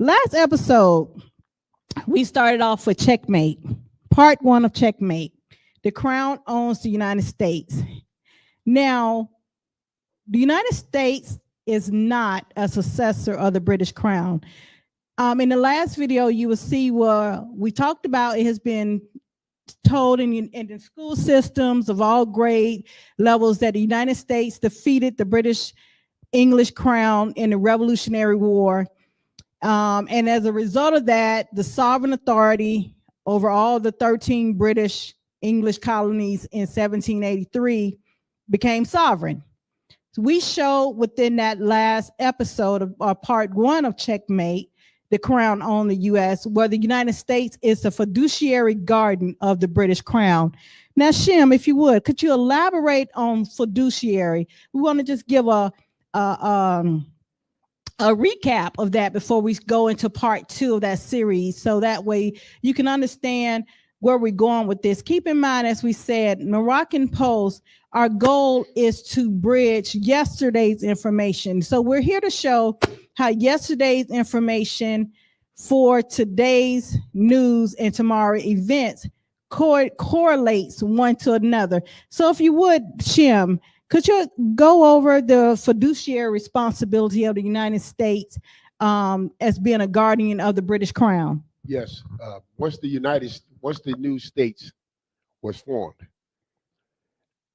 Last episode, we started off with CheckMate, part one of CheckMate. The crown owns the United States. Now, the United States is not a successor of the British crown. In the last video, you will see where we talked about it has been told in the school systems of all grade levels that the United States defeated the British English crown in the Revolutionary War. And as a result of that, the sovereign authority over all the 13 British English colonies in 1783 became sovereign. So we showed within that last episode of part one of CheckMate, the crown on the U.S., where the United States is the fiduciary guardian of the British crown. Now, Shim, if you would, could you elaborate on fiduciary? We want to just give a recap of that before we go into part two of that series, so that way you can understand where we're going with this. Keep in mind, as we said, Moroccan Post, our goal is to bridge yesterday's information. So we're here to show how yesterday's information for today's news and tomorrow events correlates one to another. So if you would, Shim, could you go over the fiduciary responsibility of the United States as being a guardian of the British crown? Yes. Once the new states was formed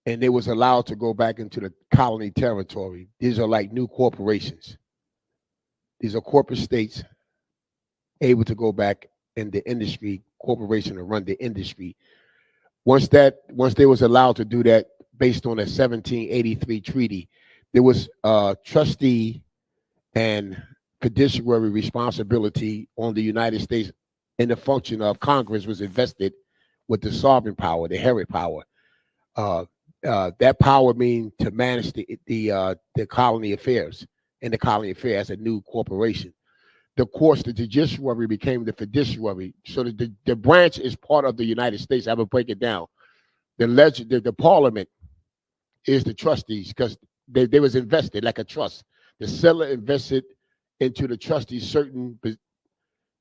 and they was allowed to go back into the colony territory, these are like new corporations. These are corporate states able to go back in the industry, corporation, and run the industry. Once they was allowed to do that, based on a 1783 treaty, there was trustee and fiduciary responsibility on the United States, and the function of Congress was invested with the sovereign power, the inherent power. That power means to manage the colony affairs and the colony affair as a new corporation. Of course, the judiciary became the fiduciary. So the branch is part of the United States. I will break it down. The parliament is the trustees, because they was invested like a trust. The settler invested into the trustees certain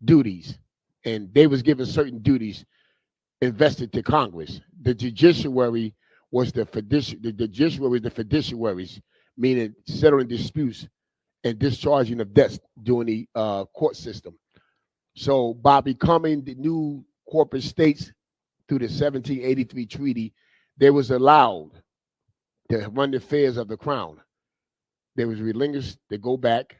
duties, and they was given certain duties invested to Congress. The judiciary was the fiduciaries, meaning settling disputes and discharging of debts during the court system. So by becoming the new corporate states through the 1783 treaty, they was allowed to run the affairs of the crown. They was relinquished to go back.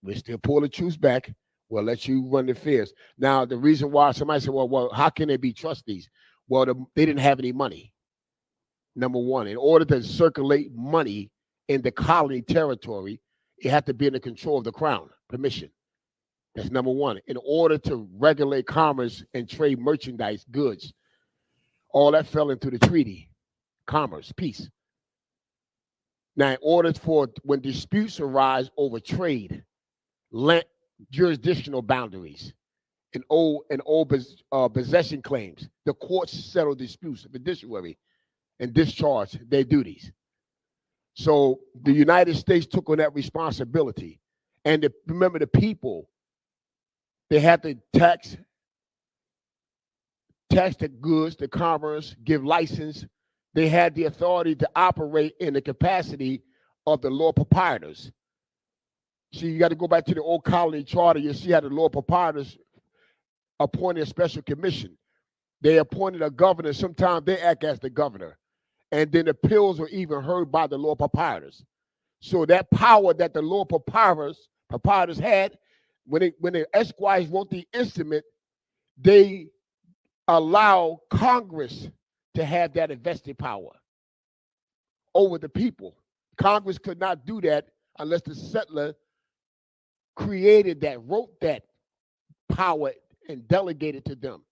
We still pull the troops back. We'll let you run the affairs. Now, the reason why somebody said, well, how can they be trustees? Well, they didn't have any money. Number one, in order to circulate money in the colony territory, it had to be in the control of the crown, permission. That's number one. In order to regulate commerce and trade merchandise, goods, all that fell into the treaty, commerce, peace. Now, in order for when disputes arise over trade, land, jurisdictional boundaries, and old possession claims, the courts settle disputes, the fiduciary, and discharge their duties. So the United States took on that responsibility. And remember, the people, they had to tax the goods, the commerce, give license. They had the authority to operate in the capacity of the Lord Proprietors. See, you got to go back to the old colony charter. You see how the Lord Proprietors appointed a special commission. They appointed a governor. Sometimes they act as the governor. And then appeals were even heard by the Lord Proprietors. So that power that the Lord Proprietors had, when the esquires wrote the instrument, they allow Congress to have that invested power over the people. Congress could not do that unless the settler created that, wrote that power, and delegated to them.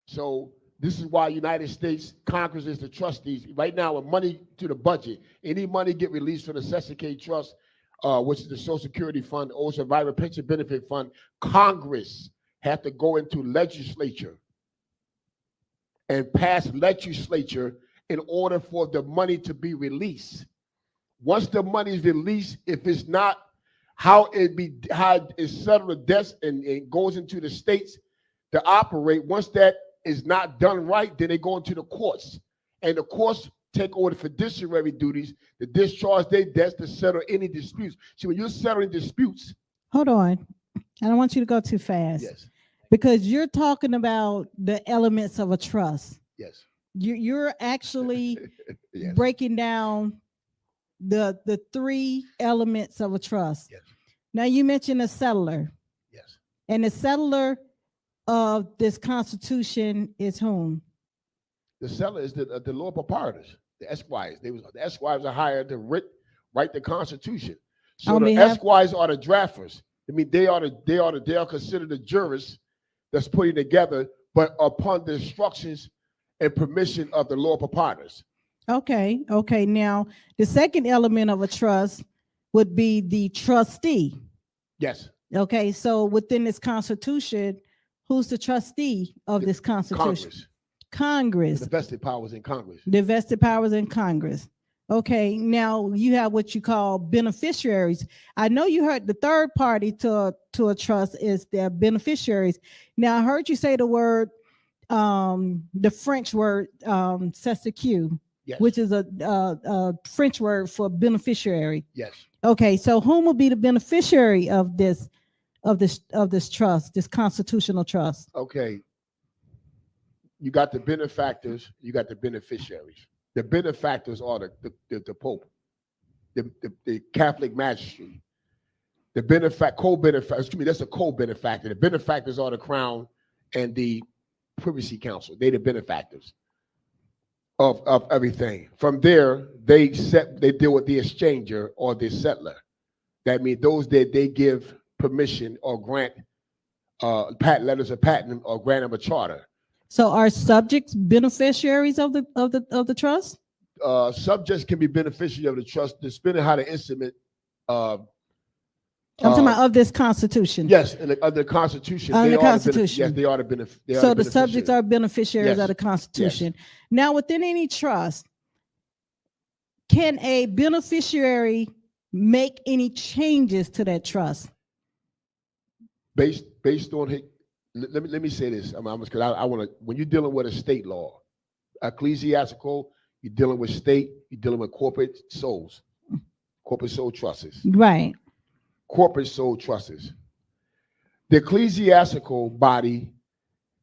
So this is why United States Congress is the trustees. Right now, with money to the budget, any money get released from the Cessna Trust, which is the Social Security Fund, or Survivor Pension Benefit Fund, Congress have to go into legislature and pass legislature in order for the money to be released. Once the money is released, if it's not how it's settled the debts and it goes into the states to operate. Once that is not done right, then they go into the courts, and the courts take over the fiduciary duties to discharge their debts, to settle any disputes. See, when you're settling disputes, Hold on. I don't want you to go too fast. yes, Because you're talking about the elements of a trust. yes, You're actually yes, breaking down the three elements of a trust. yes, Now you mentioned a settler, yes. and the settler of this constitution is whom? The settler is the lower proprietors, the esquires. The esquires are hired to write the Constitution. So the esquires are the drafters. I mean, they are considered the jurists that's putting together, but upon the instructions and permission of the lower proprietors. Okay. Now the second element of a trust would be the trustee. Yes. Okay, so within this constitution, who's the trustee of this constitution? Congress. The vested powers in Congress. The vested powers in Congress. Okay, now you have what you call beneficiaries. I know you heard the third party to a trust is their beneficiaries. Now I heard you say the word, the French word, "cestQ," yes, which is a French word for beneficiary. Yes. Okay, so whom will be the beneficiary of this trust, this constitutional trust? Okay. You got the benefactors, you got the beneficiaries. The benefactors are the Pope, the Catholic magistrate. The co-benefactor, excuse me, that's a co-benefactor. The benefactors are the Crown and the Privacy Council. They're the benefactors of everything. From there, they deal with the exchanger or the settler. That means those that they give permission or grant patent letters of patent or grant them a charter. So are subjects beneficiaries of the trust? Subjects can be beneficiaries of the trust, depending on how the instrument. I'm talking about of this constitution. Yes, and of the Constitution. Under the Constitution. Yes, they are the beneficiaries. So the subjects are beneficiaries Yes. of the Constitution. Yes. Now, within any trust, can a beneficiary make any changes to that trust? Based on let me say this. Because I want to. When you're dealing with a state law, ecclesiastical, you're dealing with state. You're dealing with corporate souls, corporate soul trusts. Right. Corporate soul trusts. The ecclesiastical body,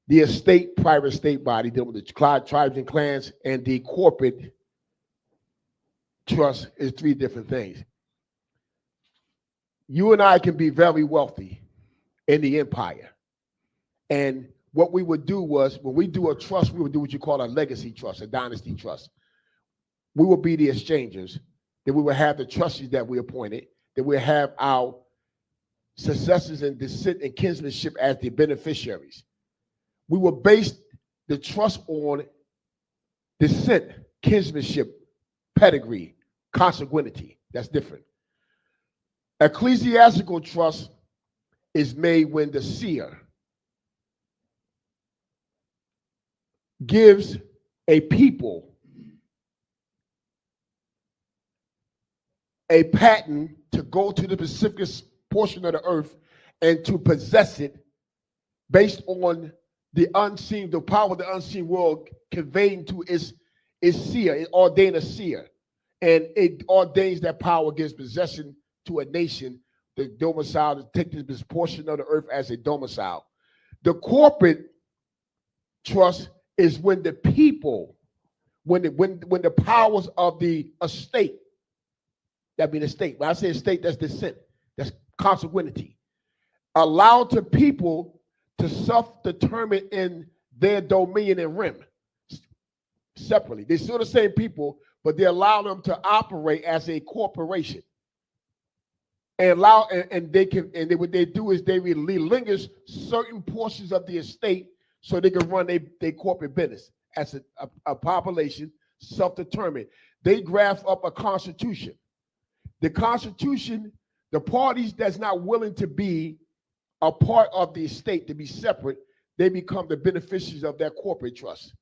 the estate, private state body, dealing with the tribes and clans, and the corporate trust is three different things. You and I can be very wealthy in the empire. And what we would do was, when we do a trust, we would do what you call a legacy trust, a dynasty trust. We will be the exchangers. Then we will have the trustees that we appointed. Then we'll have our successors and descent and kinsmanship as the beneficiaries. We will base the trust on descent, kinsmanship, pedigree, consanguinity. That's different. Ecclesiastical trust is made when the seer gives a people a patent to go to the specific portion of the earth and to possess it based on the unseen, the power of the unseen world conveying to its seer. It ordains a seer, and it ordains that power, gives possession to a nation, the domicile, to take this portion of the earth as a domicile. The corporate trust is when the people, when the powers of the estate, that means estate. When I say estate, that's descent, that's consanguinity, allow the people to self-determine in their dominion and rim separately. They're still the same people, but they allow them to operate as a corporation. And what they do is they relinquish certain portions of the estate so they can run their corporate business as a population, self-determined. They draft up a constitution. The constitution, the parties that's not willing to be a part of the estate, to be separate, they become the beneficiaries of that corporate trust.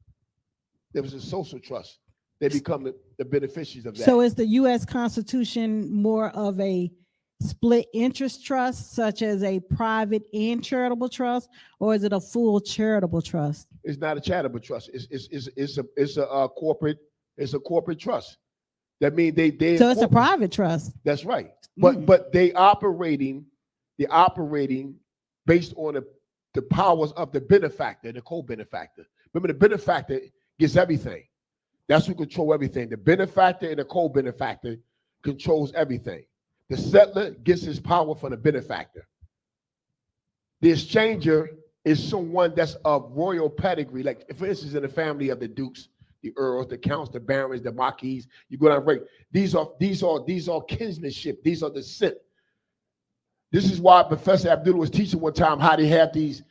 There was a social trust. They become the beneficiaries of that. So is the U.S. Constitution more of a split interest trust, such as a private and charitable trust, or is it a full charitable trust? It's not a charitable trust. It's a corporate trust. That means they So it's a private trust. That's right. But they're operating based on the powers of the benefactor, the co-benefactor. Remember, the benefactor gets everything. That's who control everything. The benefactor and the co-benefactor controls everything. The settler gets his power from the benefactor. The exchanger is someone that's of royal pedigree. Like, for instance, in the family of the dukes, the earls, the counts, the barons, the marquis, you go down right. These are kinsmanship. These are descent. This is why Professor Abdullah was teaching one time how they have these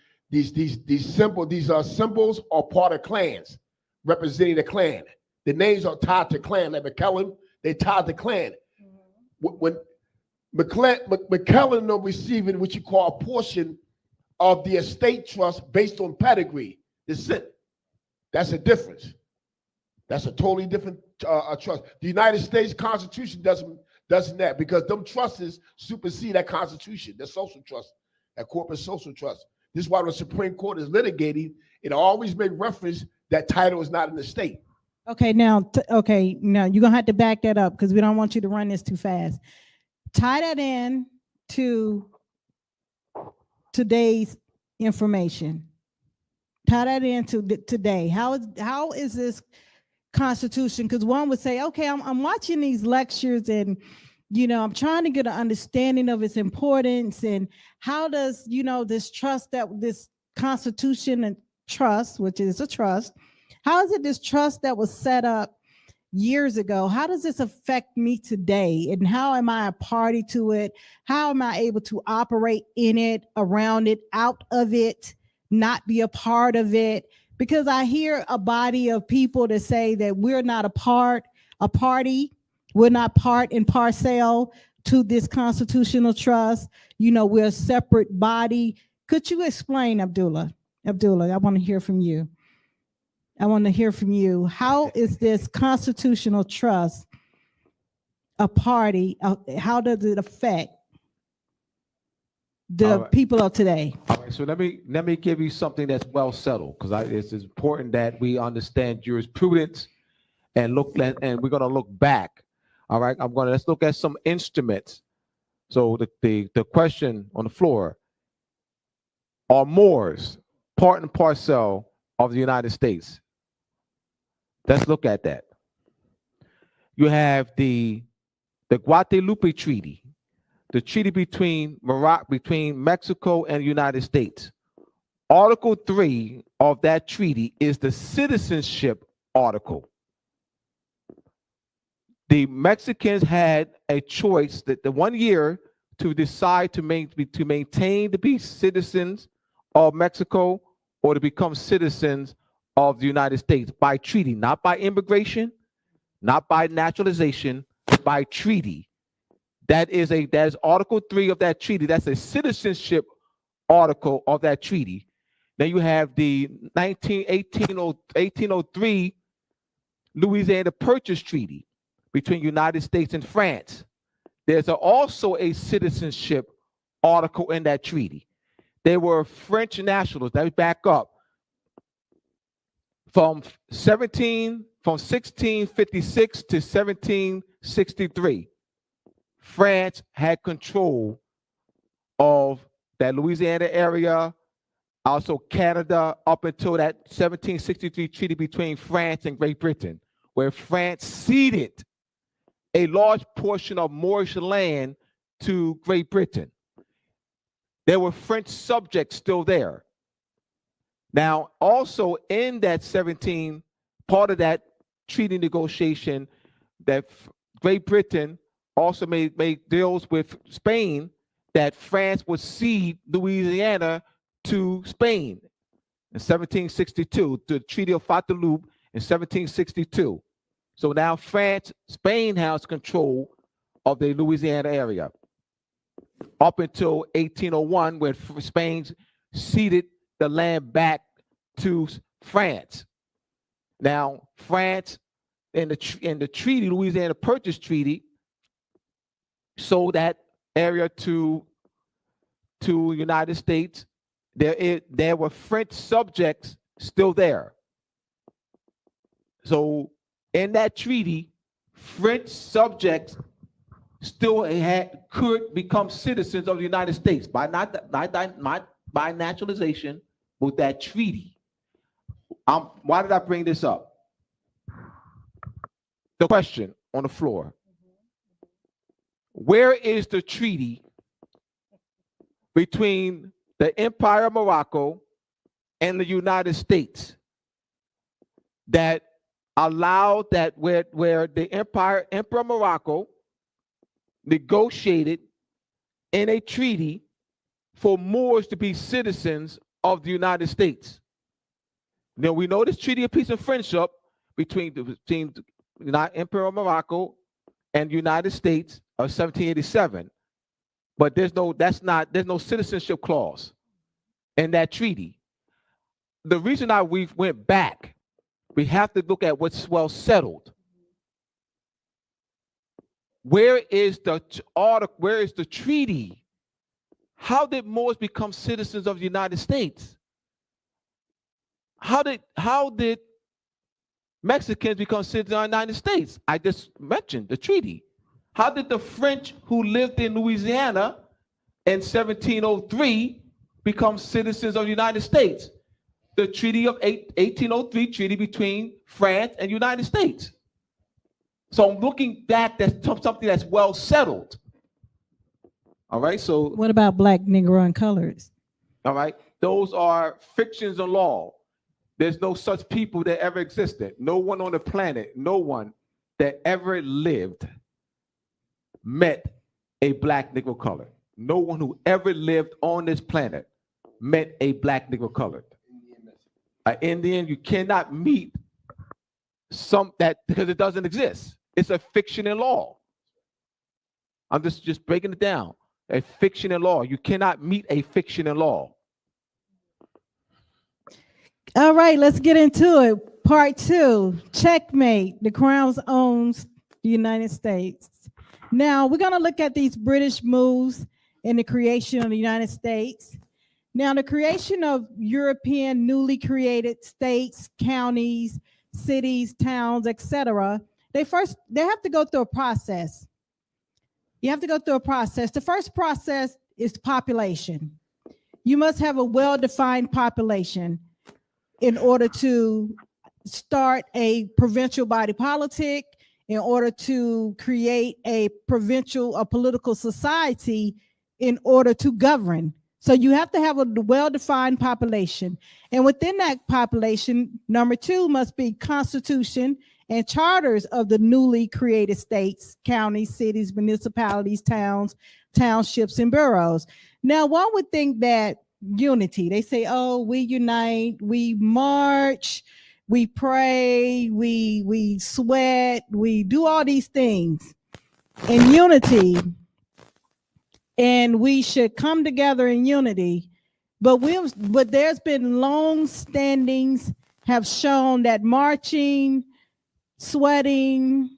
symbols. These are symbols or part of clans, representing the clan. The names are tied to clan. Like McKellen, they tied to clan. When McKellen are receiving what you call a portion of the estate trust based on pedigree, descent. That's a difference. That's a totally different trust. The United States Constitution doesn't that, because them trusts supersede that Constitution, the social trust, that corporate social trust. This is why the Supreme Court is litigating. It always make reference that title is not in the state. Okay, now you're gonna have to back that up because we don't want you to run this too fast. Tie that in to today's information. Tie that into today. How is this Constitution? Because one would say, okay, I'm watching these lectures and I'm trying to get an understanding of its importance, and how does this trust, that this Constitution and trust, which is a trust, how is it this trust that was set up years ago, how does this affect me today, and how am I a party to it? How am I able to operate in it, around it, out of it, not be a part of it? Because I hear a body of people that say that we're not a party, we're not part and parcel to this constitutional trust. We're a separate body. Could you explain, Abdullah? Abdullah, I want to hear from you. How is this constitutional trust a party? How does it affect the people of today? All right, so let me give you something that's well settled, because it's important that we understand jurisprudence and we're going to look back. All right, let's look at some instruments. So the question on the floor: are Moors part and parcel of the United States? Let's look at that. You have the Guadalupe Treaty, the treaty between Mexico and the United States. Article 3 of that treaty is the citizenship article. The Mexicans had a choice that the 1 year to decide to maintain to be citizens of Mexico or to become citizens of the United States by treaty, not by immigration, not by naturalization, by treaty. That is Article 3 of that treaty. That's a citizenship article of that treaty. Then you have the 1803 Louisiana Purchase Treaty between United States and France. There's also a citizenship article in that treaty. They were French nationals. Let me back up. From 1656 to 1763, France had control of that Louisiana area, also Canada, up until that 1763 treaty between France and Great Britain, where France ceded a large portion of Moorish land to Great Britain. There were French subjects still there. Now, also in that part of that treaty negotiation, that Great Britain also made deals with Spain that France would cede Louisiana to Spain in 1762, the Treaty of Fontainebleau in 1762. So now Spain has control of the Louisiana area up until 1801, when Spain ceded the land back to France. Now, France in the treaty, Louisiana Purchase Treaty, so that area to United States, there were French subjects still there. So in that treaty, French subjects still could become citizens of the United States by by naturalization with that treaty. Why did I bring this up? The question on the floor. Where is the treaty between the Empire of Morocco and the United States that allowed that where the Emperor of Morocco negotiated in a treaty for Moors to be citizens of the United States? Now we know this Treaty of Peace and Friendship between the Emperor of Morocco and the United States of 1787, but there's no citizenship clause in that treaty. The reason we went back, we have to look at what's well settled. Where is the treaty? How did Moors become citizens of the United States? How did Mexicans become citizens of the United States? I just mentioned the treaty. How did the French who lived in Louisiana in 1703 become citizens of the United States? The Treaty of 1803 treaty between France and the United States. So I'm looking back, that's something that's well settled. All right, so. What about black, Negro, and coloreds? All right, those are fictions of law. There's no such people that ever existed. No one on the planet, no one that ever lived met a black, Negro, colored. No one who ever lived on this planet met a black, Negro, colored. An Indian, you cannot meet because it doesn't exist. It's a fiction in law. I'm just breaking it down. A fiction in law. You cannot meet a fiction in law. All right, let's get into it. Part 2, checkmate. The Crown owns the United States. Now, we're going to look at these British moves in the creation of the United States. Now, the creation of European newly created states, counties, cities, towns, etc., they have to go through a process. You have to go through a process. The first process is population. You must have a well-defined population in order to start a provincial body politic, in order to create a political society in order to govern. So you have to have a well-defined population. And within that population, number 2 must be constitution and charters of the newly created states, counties, cities, municipalities, towns, townships, and boroughs. Now, one would think that unity, they say, oh, we unite, we march, we pray, we sweat, we do all these things in unity, and we should come together in unity. But there's been long standings have shown that marching, sweating,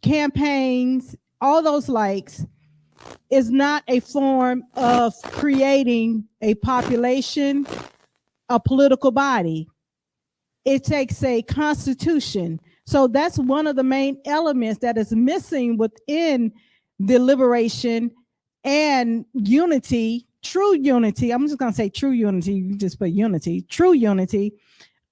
campaigns, all those likes is not a form of creating a population, a political body. It takes a constitution. So that's one of the main elements that is missing within the liberation and unity, true unity. I'm just going to say true unity. You just put unity, true unity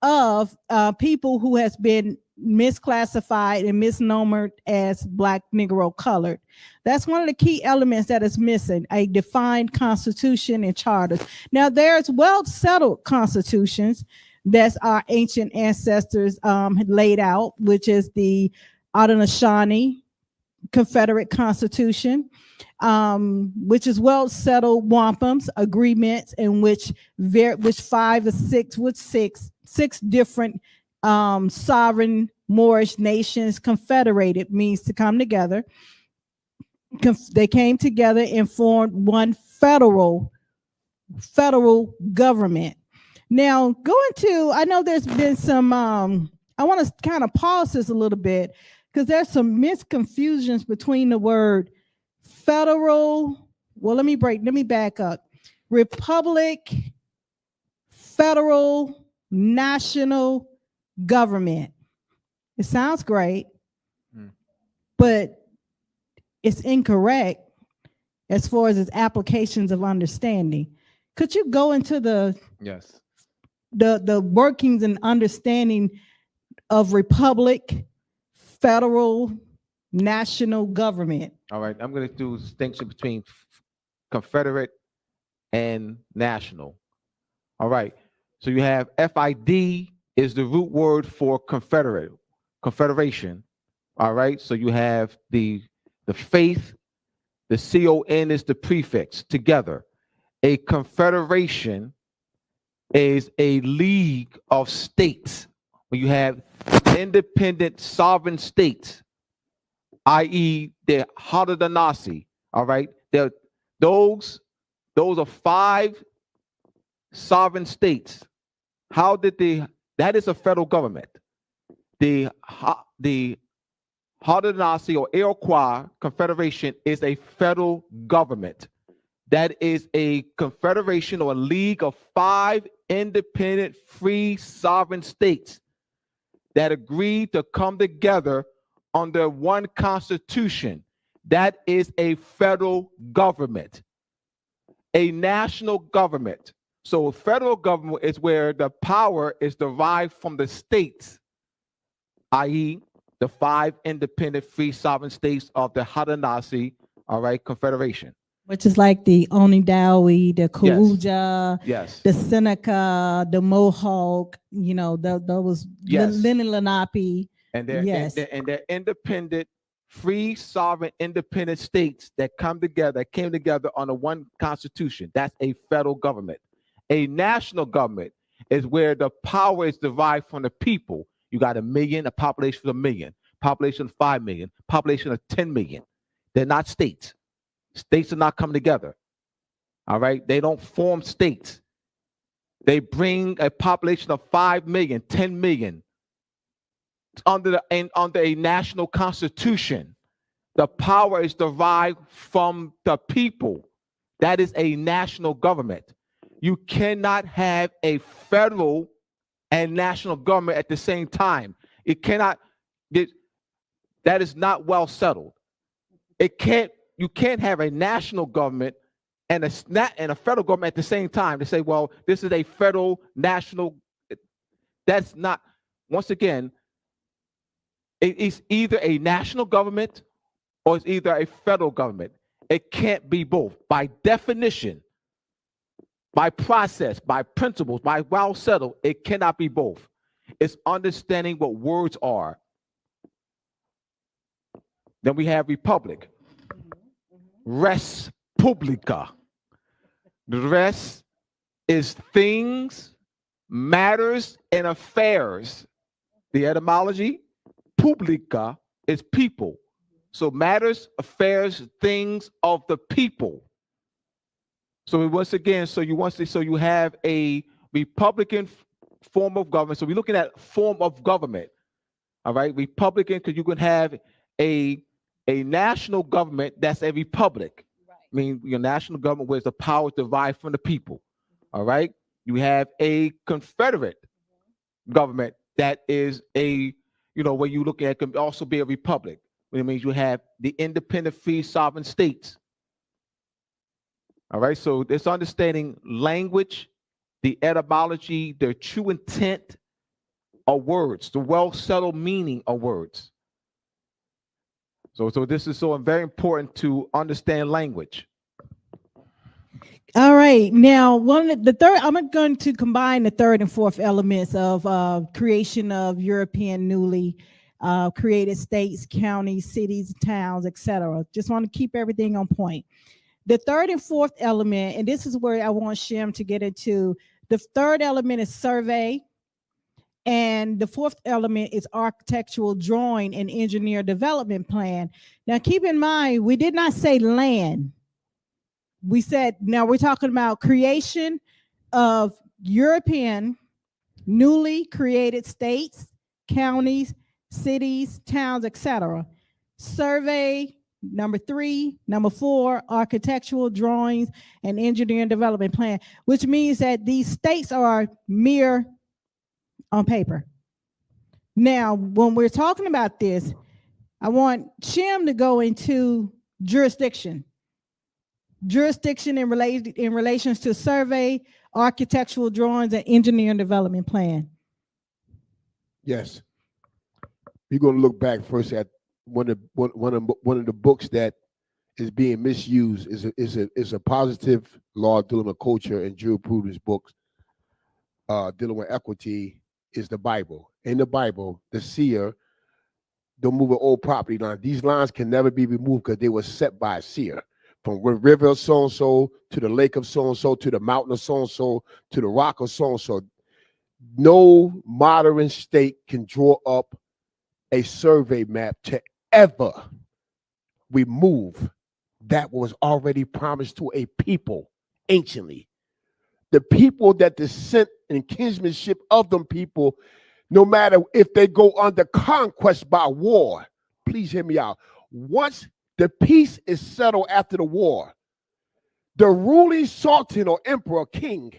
of people who has been misclassified and misnomered as black, Negro, colored. That's one of the key elements that is missing, a defined constitution and charters. Now, there's well-settled constitutions that our ancient ancestors had laid out, which is the Audubon Confederate Constitution, which is well-settled wampums, agreements in which 5 or 6 different sovereign Moorish nations confederated, means to come together. They came together and formed one federal government. Now, I know there's been some, I want to kind of pause this a little bit because there's some misconfusions between the word federal Well, let me back up. Republic, federal, national government. It sounds great, but it's incorrect as far as its applications of understanding. Could you go into Yes. the workings and understanding of republic, federal, national government? All right. I'm going to do a distinction between Confederate and national. All right. So you have FID is the root word for confederation. All right. So you have the faith, the CON is the prefix together. A confederation is a league of states where you have independent sovereign states, i.e., the Haudenosaunee. All right. Those are 5 sovereign states. How did that is a federal government. The Haudenosaunee or Iroquois Confederation is a federal government. That is a confederation or a league of 5 independent, free, sovereign states that agreed to come together under one constitution. That is a federal government. A national government. So federal government is where the power is derived from the states, i.e., the 5 independent, free, sovereign states of the Haudenosaunee, all right, Confederation. Which is like the Onondaga, the Cayuga, Yes. the Seneca, the Mohawk, those Yes. Lenape. And they're, Yes. and they're independent, free, sovereign, independent states that came together under one constitution. That's a federal government. A national government is where the power is derived from the people. You got 1 million, a population of 1 million, population of 5 million, population of 10 million. They're not states. States are not coming together. All right. They don't form states. They bring a population of 5 million, 10 million under a national constitution. The power is derived from the people. That is a national government. You cannot have a federal and national government at the same time. It cannot. That is not well settled. You can't have a national government and a federal government at the same time to say, well, this is a federal national. That's not. Once again, it's either a national government or it's either a federal government. It can't be both. By definition, by process, by principles, by well settled, it cannot be both. It's understanding what words are. Then we have republic. Res publica. The res is things, matters, and affairs. The etymology, publica, is people. So matters, affairs, things of the people. So once again, so you have a Republican form of government. So we're looking at form of government. All right, Republican, because you can have a national government that's a republic. Right. I mean, your national government where the power is derived from the people. All right, you have a Confederate government that is when you look at it, can also be a republic. It means you have the independent, free, sovereign states. All right, so this understanding language, the etymology, the true intent of words, the well-settled meaning of words. So this is so very important to understand language. All right, now I'm going to combine the third and fourth elements of creation of European newly created states, counties, cities, towns, etc. Just want to keep everything on point. The third and fourth element, and this is where I want Shem to get into, the third element is survey, and the fourth element is architectural drawing and engineer development plan. Now, keep in mind, we did not say land. We said, now we're talking about creation of European newly created states, counties, cities, towns, etc. Survey, Number 3, number 4, architectural drawings and engineering development plan, which means that these states are mere on paper. Now, when we're talking about this, I want Chim to go into jurisdiction in relations to survey, architectural drawings, and engineering development plan. Yes. We're going to look back first at one of the books that is being misused is a positive law dealing with culture and jurisprudence books dealing with equity is the Bible. In the Bible, the seer don't move an old property line. These lines can never be removed because they were set by a seer. From the river of so-and-so to the lake of so-and-so to the mountain of so-and-so to the rock of so-and-so. No modern state can draw up a survey map to ever remove that was already promised to a people anciently. The people that descent and kinsmanship of them people, no matter if they go under conquest by war, please hear me out. Once the peace is settled after the war, the ruling sultan or emperor king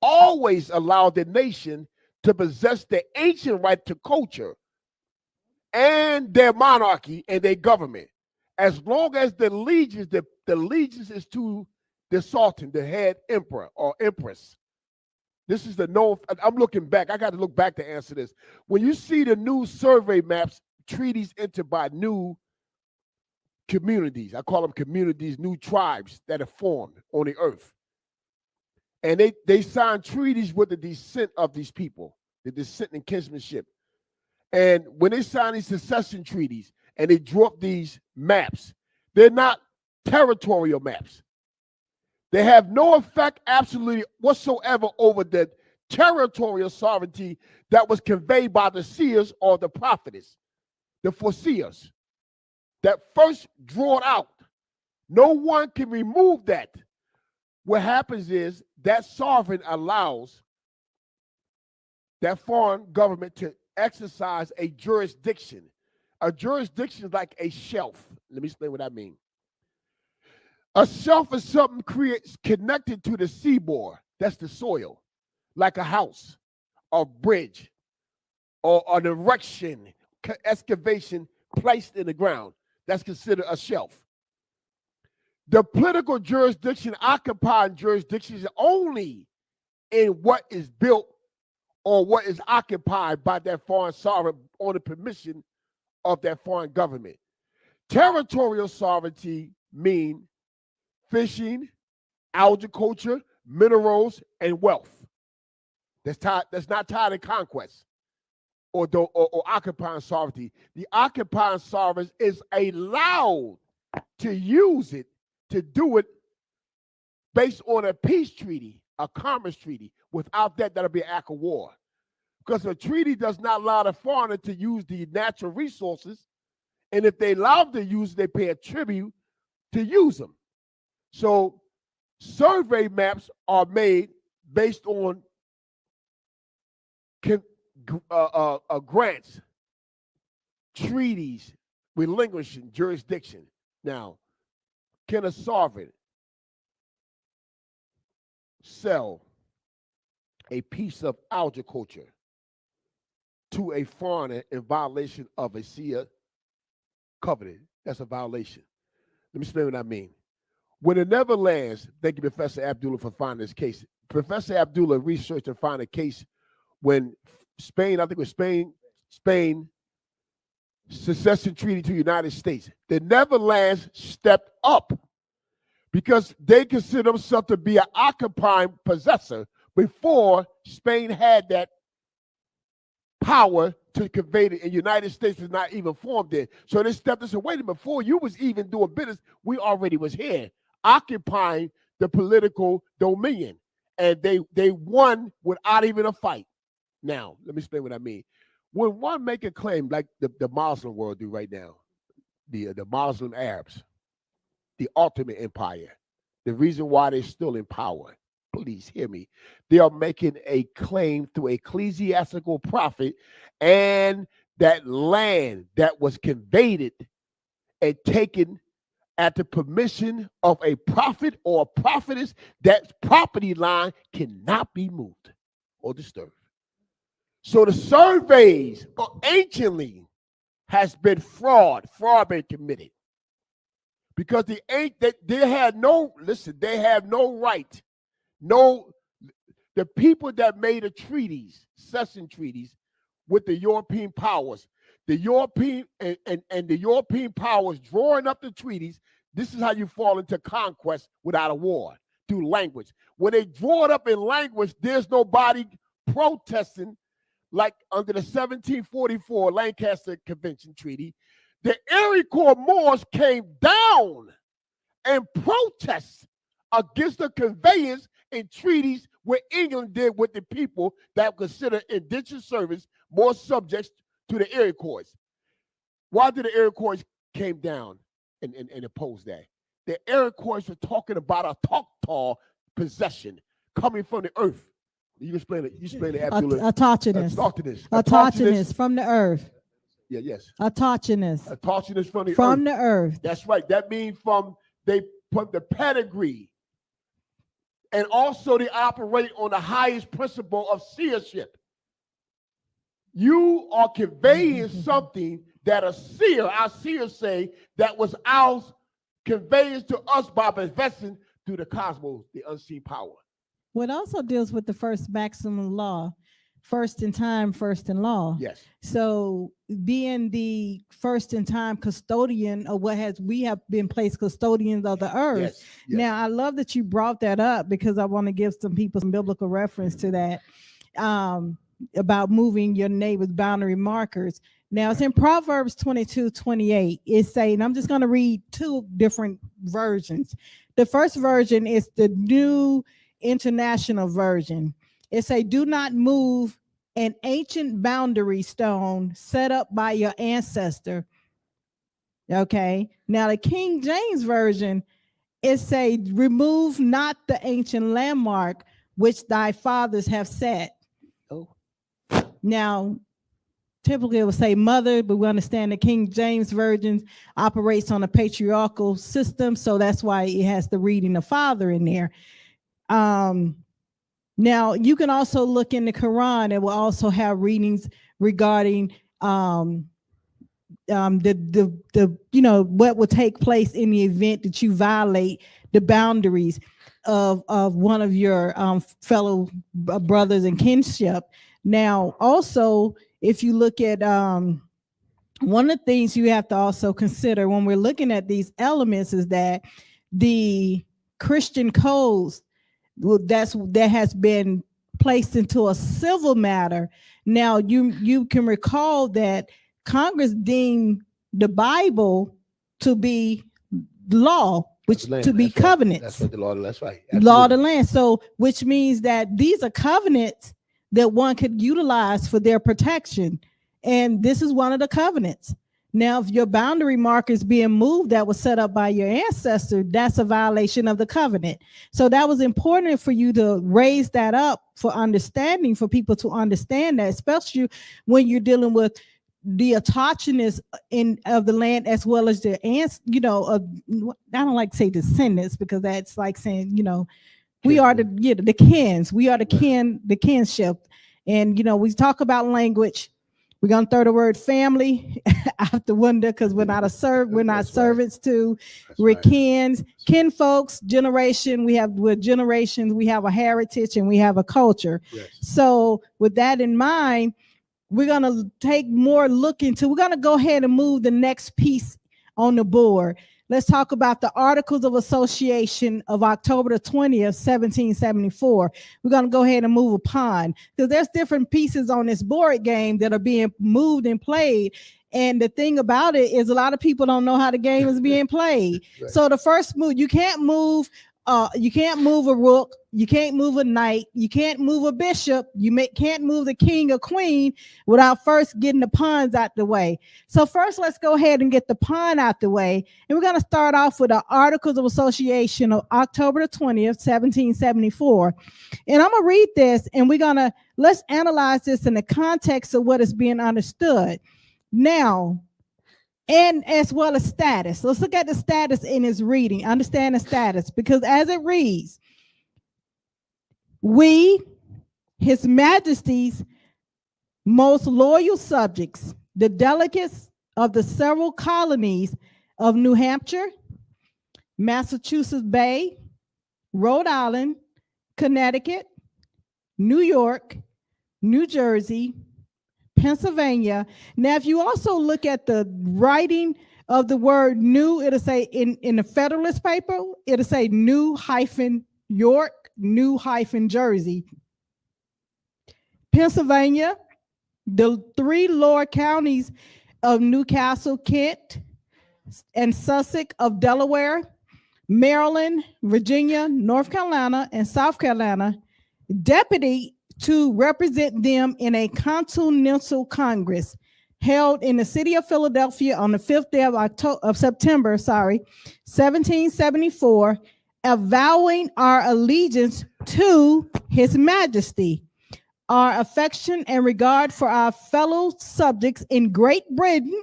always allowed the nation to possess the ancient right to culture and their monarchy and their government, as long as the allegiance is to the sultan, the head emperor or empress. This is the known. I'm looking back. I got to look back to answer this. When you see the new survey maps, treaties entered by new communities, I call them communities, new tribes that are formed on the earth, and they sign treaties with the descent of these people, the descent and kinsmanship. And when they sign these secession treaties and they draw up these maps, they're not territorial maps. They have no effect absolutely whatsoever over the territorial sovereignty that was conveyed by the seers or the prophetess, the foreseers, that first draw it out. No one can remove that. What happens is that sovereign allows that foreign government to exercise a jurisdiction. A jurisdiction is like a shelf. Let me explain what I mean. A shelf is something connected to the seaboard. That's the soil, like a house, a bridge, or an erection, excavation placed in the ground. That's considered a shelf. The political jurisdiction, occupying jurisdiction, is only in what is built or what is occupied by that foreign sovereign on the permission of that foreign government. Territorial sovereignty means fishing, agriculture, minerals, and wealth. That's not tied to conquest or occupying sovereignty. The occupying sovereign is allowed to use it, to do it based on a peace treaty, a commerce treaty. Without that, that'll be an act of war. Because a treaty does not allow the foreigner to use the natural resources, and if they allow them to use it, they pay a tribute to use them. So survey maps are made based on grants, treaties, relinquishing jurisdiction. Now, can a sovereign sell a piece of agriculture to a foreigner in violation of a seer covenant? That's a violation. Let me explain what I mean. When the Netherlands, thank you, Professor Abdullah, for finding this case. Professor Abdullah researched and found a case when Spain, I think it was Spain secession treaty to the United States. The Netherlands stepped up because they consider themselves to be an occupying possessor before Spain had that power to convey it, and the United States was not even formed then. So they stepped and said, wait a minute, before you was even doing business, we already was here, occupying the political dominion. And they won without even a fight. Now, let me explain what I mean. When one make a claim like the Muslim world do right now, the Muslim Arabs, the ultimate empire, the reason why they're still in power, please hear me, they are making a claim through ecclesiastical prophet, and that land that was conveyed and taken at the permission of a prophet or a prophetess, that property line cannot be moved or disturbed. So the surveys anciently has been fraud been committed. Because they have no right. The people that made the treaties, cession treaties with the European powers, the European and the European powers drawing up the treaties, this is how you fall into conquest without a war, through language. When they draw it up in language, there's nobody protesting like under the 1744 Lancaster Convention Treaty. The Iroquois Moors came down and protested against the conveyance and treaties what England did with the people that considered indentured service more subjects to the Iroquois. Why did the Iroquois came down and oppose that? The Iroquois were talking about a Choctaw possession coming from the earth. You explain it. You explain it. Autochthonous from the earth. Yeah, yes. Autochthonous from the earth. From the earth. That's right. That means they put the pedigree. And also they operate on the highest principle of seership. You are conveying something that our seers say that was ours, conveyed to us by investing through the cosmos, the unseen power. What also deals with the first maximum law, first in time, first in law. Yes. So being the first in time custodian of we have been placed custodians of the earth. Yes. Yes. Now, I love that you brought that up because I want to give some people some biblical reference to that about moving your neighbor's boundary markers. Now, it's in Proverbs 22:28. It's saying, I'm just going to read two different versions. The first version is the New International Version. It say, do not move an ancient boundary stone set up by your ancestor. Okay. Now the King James Version, it say, remove not the ancient landmark which thy fathers have set. Oh. Now, typically it would say mother, but we understand the King James Version operates on a patriarchal system, so that's why it has the reading of father in there. Now you can also look in the Quran. It will also have readings regarding the what will take place in the event that you violate the boundaries of one of your fellow brothers and kinship. Now, also, if you look at one of the things you have to also consider when we're looking at these elements is that the Christian codes that has been placed into a civil matter. Now, you can recall that Congress deemed the Bible to be law, which to be covenants. That's what the law. That's right. Absolutely. Law of the land. So, which means that these are covenants that one could utilize for their protection, and this is one of the covenants. Now, if your boundary marker is being moved that was set up by your ancestor, that's a violation of the covenant. So that was important for you to raise that up for understanding, for people to understand that, especially when you're dealing with the autochthonous of the land as well as the ants. I don't like to say descendants because that's like saying, we are the kins. We are the kinship, and we talk about language. We're gonna throw the word family out the window because we're not servants to. We're kins, kinfolks, generation. We're generations. We have a heritage and we have a culture. Yes. So with that in mind, we're gonna take more look into. We're gonna go ahead and move the next piece on the board. Let's talk about the Articles of Association of October the 20th, 1774. We're going to go ahead and move upon, because there's different pieces on this board game that are being moved and played. And the thing about it is a lot of people don't know how the game is being played. Right. So the first move, you can't move a rook, you can't move a knight, you can't move a bishop, can't move the king or queen without first getting the pawns out the way. So first, let's go ahead and get the pawn out the way. And we're going to start off with the Articles of Association of October the 20th, 1774. And I'm going to read this, and let's analyze this in the context of what is being understood. Now, and as well as status. Let's look at the status in his reading. Understand the status, because as it reads, we, His Majesty's most loyal subjects, the delegates of the several colonies of New Hampshire, Massachusetts Bay, Rhode Island, Connecticut, New York, New Jersey, Pennsylvania. Now, if you also look at the writing of the word new, it'll say in the Federalist paper, it'll say New-York, New-Jersey. Pennsylvania, the 3 lower counties of Newcastle, Kent, and Sussex of Delaware, Maryland, Virginia, North Carolina, and South Carolina, deputy to represent them in a continental congress held in the city of Philadelphia on the 5th day of September, 1774, avowing our allegiance to His Majesty, our affection and regard for our fellow subjects in Great Britain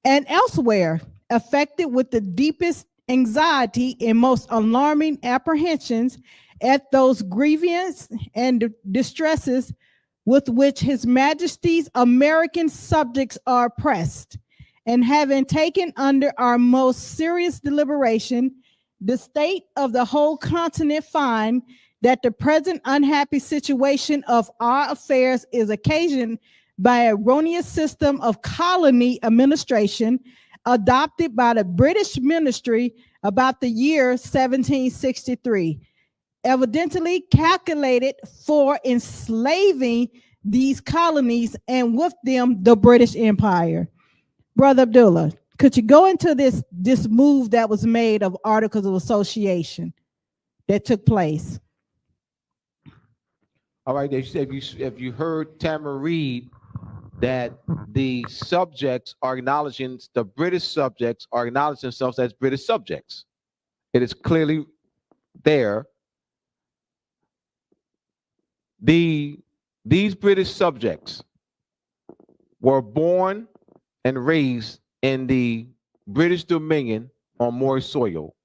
and elsewhere, affected with the deepest anxiety and most alarming apprehensions at those grievances and distresses with which His Majesty's American subjects are oppressed, and having taken under our most serious deliberation the state of the whole continent, find that the present unhappy situation of our affairs is occasioned by an erroneous system of colony administration adopted by the British ministry about the year 1763, evidently calculated for enslaving these colonies and with them the British Empire. Brother Abdullah, could you go into this move that was made of Articles of Association that took place? All right, if you heard Tamara read that the subjects are acknowledging, the British subjects are acknowledging themselves as British subjects. It is clearly there. These British subjects were born and raised in the British Dominion on Moorish soil.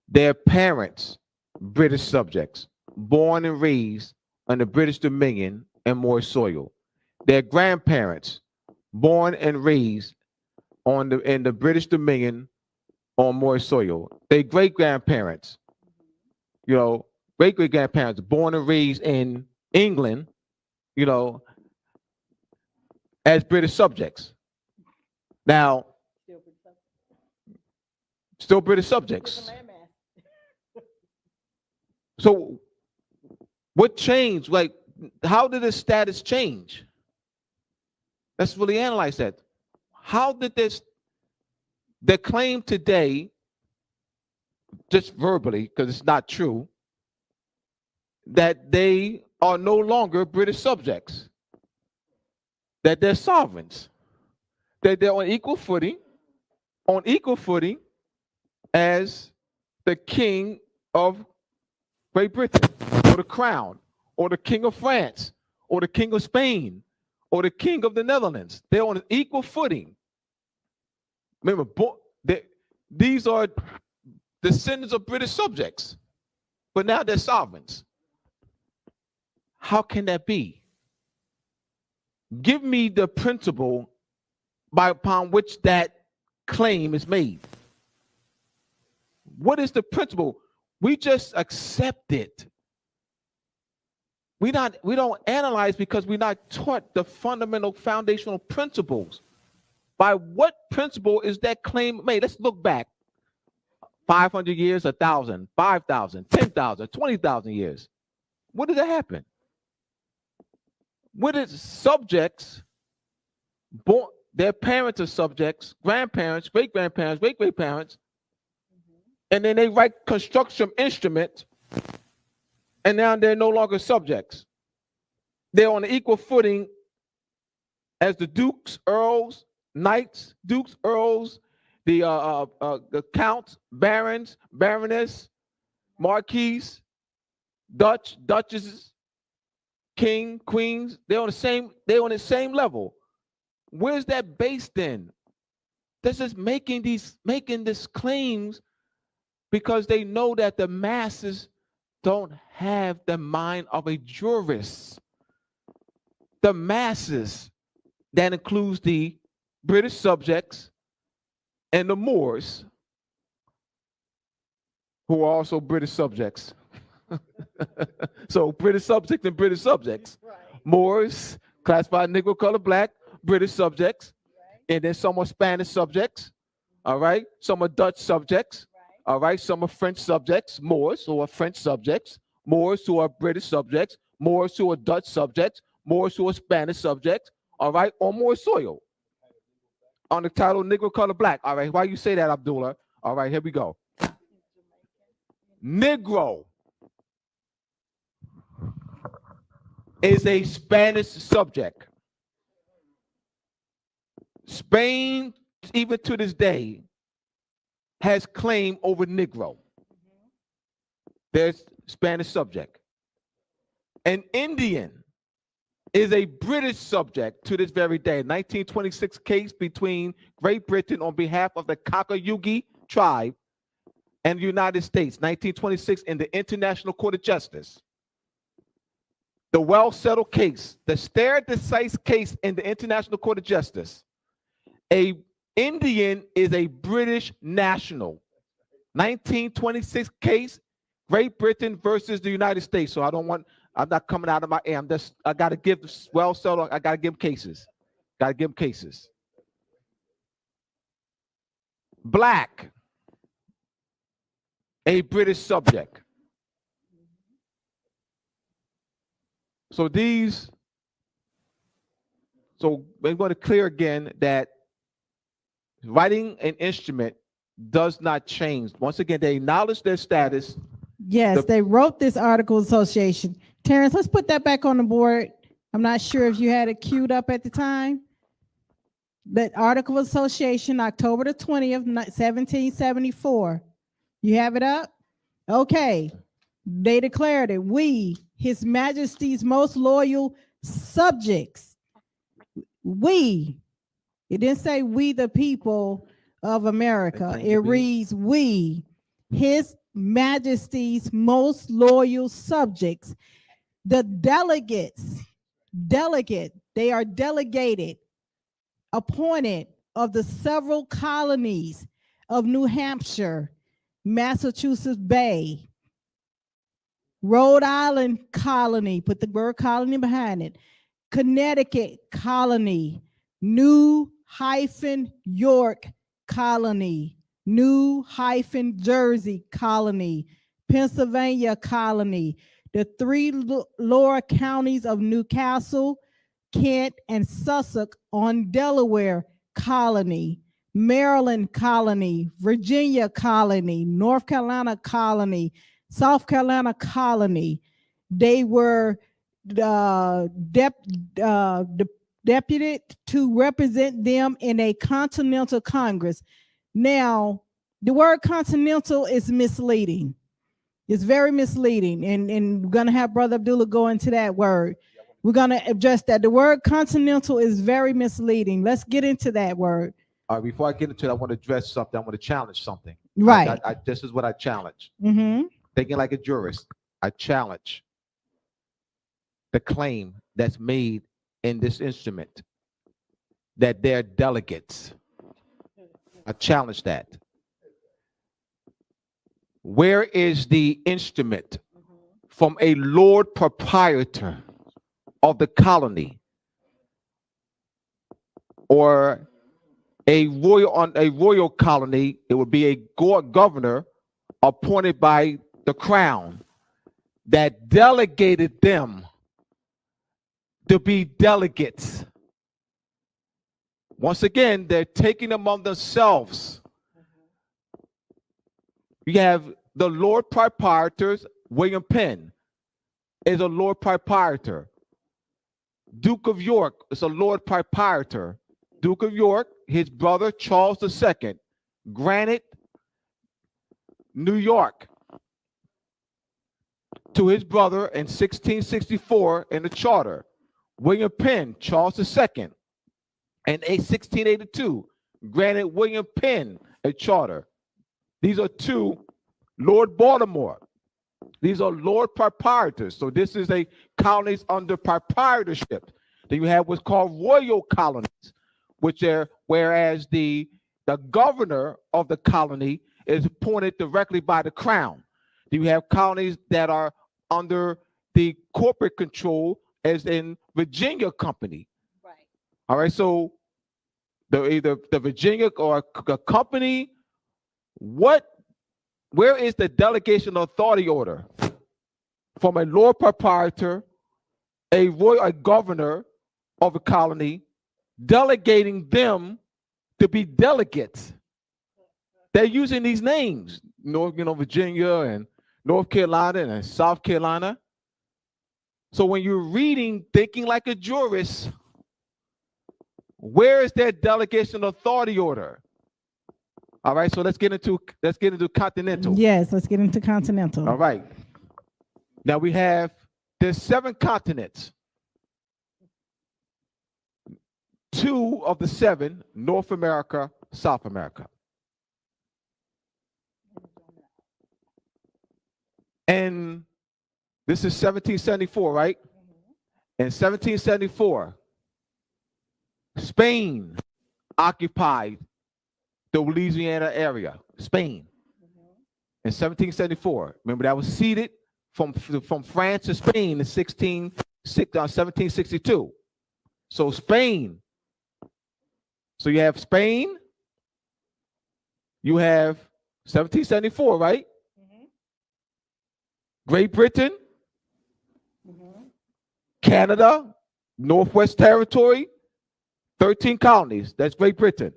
Their parents, British subjects, born and raised on the British Dominion and Moorish soil. Their grandparents, born and raised in the British Dominion on Moorish soil. Their great-grandparents, great-great-grandparents, born and raised in England, as British subjects. Now, still British subjects. So, what changed? Like, how did the status change? Let's really analyze that. How did the claim today, just verbally, because it's not true, that they are no longer British subjects, that they're sovereigns, that they're on equal footing as the king of Great Britain, or the crown, or the king of France, or the king of Spain, or the king of the Netherlands. They're on an equal footing. Remember, these are descendants of British subjects, but now they're sovereigns. How can that be? Give me the principle upon which that claim is made. What is the principle? We just accept it. We don't analyze because we're not taught the fundamental foundational principles. By what principle is that claim made? Let's look back. 500 years, 1,000, 5,000, 10,000, 20,000 years. What did that happen? What is subjects born? Their parents are subjects, grandparents, great-grandparents, great-great-parents, and then they write construction instrument, and now they're no longer subjects. They're on an equal footing as the dukes, earls, knights, dukes, earls, the counts, barons, baroness, marquises, duchesses, king, queens. They're on the same level. Where's that based in? They're just making these claims because they know that the masses don't have the mind of a jurist. The masses, that includes the British subjects and the Moors, who are also British subjects. So British subjects and British subjects. Right. Moors, classified Negro, color, black, British subjects. Right. And then some are Spanish subjects. All right. Some are Dutch subjects. Right. All right. Some are French subjects, Moors who are French subjects, Moors who are British subjects, Moors who are Dutch subjects, Moors who are Spanish subjects. All right. On Moor soil. On the title, Negro, color, black. All right. Why you say that, Abdullah? All right. Here we go. Negro is a Spanish subject. Spain, even to this day, has claim over Negro. There's Spanish subject. An Indian is a British subject to this very day. 1926 case between Great Britain on behalf of the Kakayugi tribe and the United States, 1926, in the International Court of Justice. The well-settled case, the stare decisis case in the International Court of Justice. A Indian is a British national. 1926 case, Great Britain versus the United States. So I'm not coming out of my air. I got to give well-settled, I got to give them cases. Got to give them cases. Black, a British subject. So we're going to clear again that writing an instrument does not change. Once again, they acknowledge their status. Yes, they wrote this article association. Terrence, let's put that back on the board. I'm not sure if you had it queued up at the time. The article of association, October the 20th, 1774. You have it up? Okay. They declared it. We, His Majesty's most loyal subjects. We. It didn't say we the people of America. It reads we, His Majesty's most loyal subjects. The delegates, they are delegated, appointed of the several colonies of New Hampshire, Massachusetts Bay, Rhode Island colony, put the word colony behind it, Connecticut colony, New-York colony, New-Jersey colony, Pennsylvania colony, the three lower counties of Newcastle, Kent, and Sussex on Delaware colony, Maryland colony, Virginia colony, North Carolina colony, South Carolina colony. They were deputed to represent them in a continental Congress. Now, the word continental is misleading. It's very misleading, and we're going to have Brother Abdullah go into that word. We're going to address that. The word continental is very misleading. Let's get into that word. All right, before I get into it, I want to address something. I want to challenge something. Right. This is what I challenge. Mm-hmm. Thinking like a jurist, I challenge the claim that's made in this instrument that they're delegates. I challenge that. Where is the instrument from a Lord Proprietor of the colony or a royal colony? It would be a governor appointed by the crown that delegated them to be delegates. Once again, they're taking among themselves. You have the Lord Proprietors. William Penn is a Lord Proprietor. Duke of York is a Lord Proprietor. Duke of York, his brother Charles II, granted New York to his brother in 1664 in the charter. William Penn, Charles II, in 1682, granted William Penn a charter. These are 2, Lord Baltimore. These are Lord proprietors. So this is a colonies under proprietorship. Then you have what's called royal colonies, which are whereas the governor of the colony is appointed directly by the crown. Then you have colonies that are under the corporate control, as in Virginia Company. Right. All right, so either the Virginia or a company, where is the delegation of authority order from a lord proprietor, a governor of a colony, delegating them to be delegates? They're using these names, Virginia and North Carolina and South Carolina. So when you're reading, thinking like a jurist, where is their delegation of authority order? All right, so let's get into continental. Yes, let's get into continental. All right. Now there's 7 continents. 2 of the 7, North America, South America. And this is 1774, right? In 1774, Spain occupied the Louisiana area, Spain. In 1774, remember that was ceded from France to Spain in 1762. So Spain. So you have Spain. You have 1774, right? Great Britain, Canada, Northwest Territory, 13 colonies. That's Great Britain.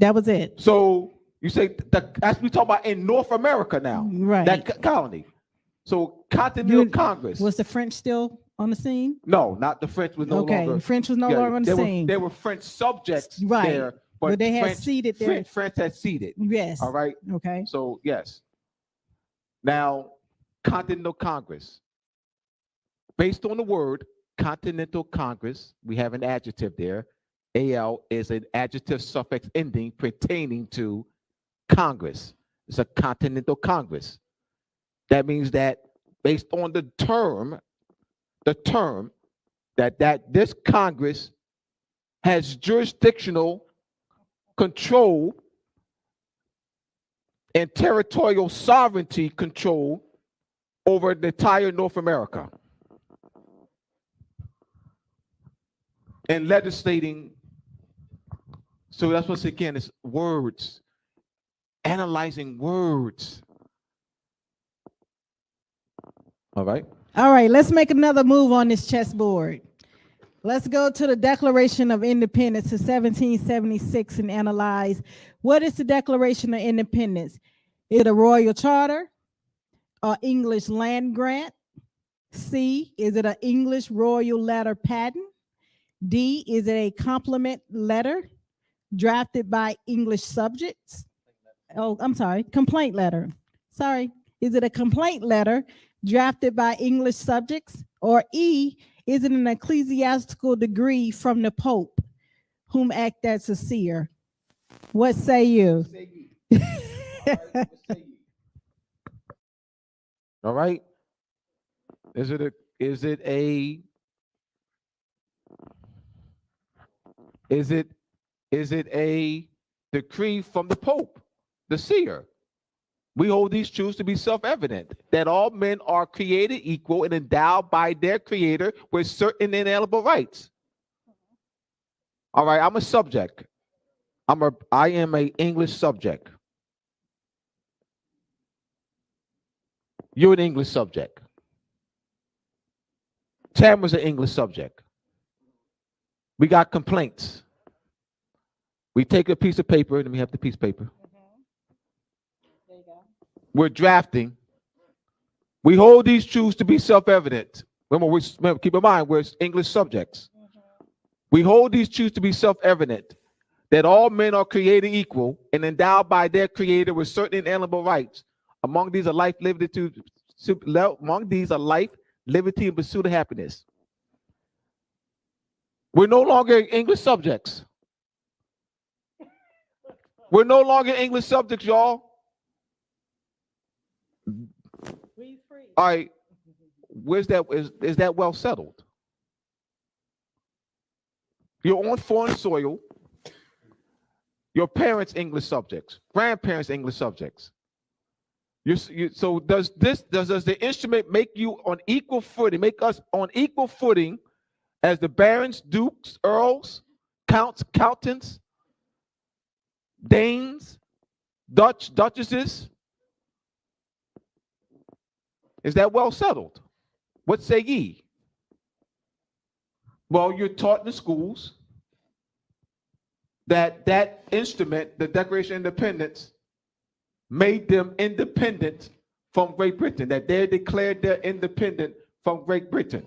That was it. So you say as we talk about in North America now, Right. that colony. So Continental Congress. Was the French still on the scene? No, not the French was no Okay, longer. the French was no longer on the scene. There were French subjects Right. there, But they had ceded there. France had ceded. Yes. All right. Okay. So yes. Now, Continental Congress. Based on the word Continental Congress, we have an adjective there. AL is an adjective suffix ending pertaining to Congress. It's a Continental Congress. That means that based on the term that this Congress has jurisdictional control and territorial sovereignty control over the entire North America and legislating. So that's what's again, it's words, analyzing words. All right. All right, let's make another move on this chessboard. Let's go to the Declaration of Independence of 1776 and analyze what is the Declaration of Independence? Is it a royal charter? Or English land grant? C, is it an English royal letter patent? D, is it a compliment letter drafted by English subjects? Oh, I'm sorry, complaint letter. Sorry, is it a complaint letter drafted by English subjects? Or E, is it an ecclesiastical degree from the Pope, whom act as a seer? What say you? All right. Is it a decree from the Pope, the seer? We hold these truths to be self-evident, that all men are created equal and endowed by their creator with certain inalienable rights. All right, I'm a subject. I am an English subject. You're an English subject. Tamara's an English subject. We got complaints. We take a piece of paper, let me have the piece of paper. There you go. We're drafting. We hold these truths to be self-evident. Remember, keep in mind, we're English subjects. We hold these truths to be self-evident, that all men are created equal and endowed by their creator with certain inalienable rights. Among these are life, liberty, and pursuit of happiness. We're no longer English subjects. We're no longer English subjects, y'all. All right. Where's that? Is that well settled? You're on foreign soil. Your parents English subjects, grandparents English subjects. So does the instrument make you on equal footing, make us on equal footing as the barons, dukes, earls, counts, countants, danes, duchesses? Is that well settled? What say ye? Well, you're taught in the schools that instrument, the Declaration of Independence, made them independent from Great Britain, that they declared they're independent from Great Britain.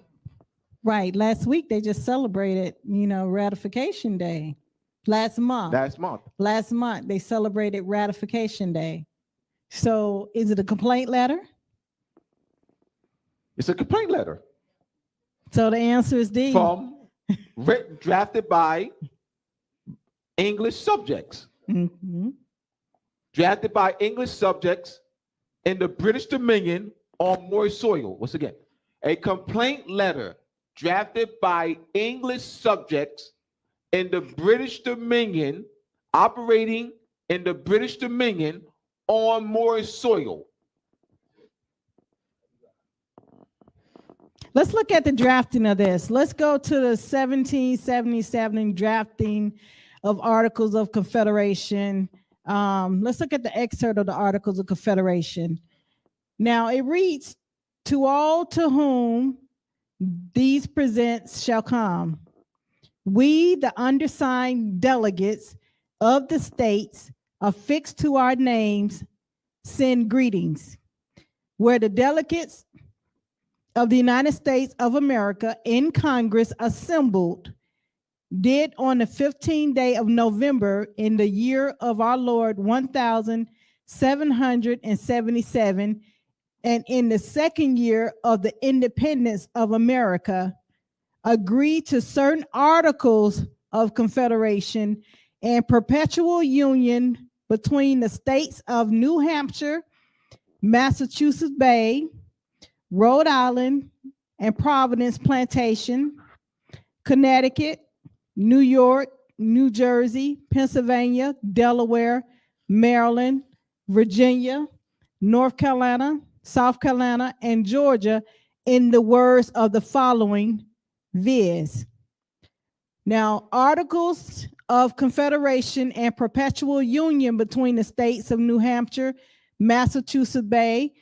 Right. Last week, they just celebrated, Ratification Day. Last month, they celebrated Ratification Day. So is it a complaint letter? It's a complaint letter. So the answer is D. Drafted by English subjects. Mm-hmm. Drafted by English subjects in the British Dominion on moist soil. Once again, a complaint letter drafted by English subjects in the British Dominion, operating in the British Dominion on moist soil. Let's look at the drafting of this. Let's go to the 1777 drafting of Articles of Confederation. Let's look at the excerpt of the Articles of Confederation. Now it reads, "To all to whom these presents shall come, we, the undersigned delegates of the states affixed to our names, send greetings. Where the delegates of the United States of America in Congress assembled did on the 15th day of November in the year of our Lord 1777, and in the second year of the independence of America, agree to certain articles of confederation and perpetual union between the states of New Hampshire, Massachusetts Bay, Rhode Island, and Providence Plantation, Connecticut, New York, New Jersey, Pennsylvania, Delaware, Maryland, Virginia, North Carolina, South Carolina, and Georgia, in the words of the following, viz." Now, Articles of Confederation and Perpetual Union between the states of New Hampshire, Massachusetts Bay,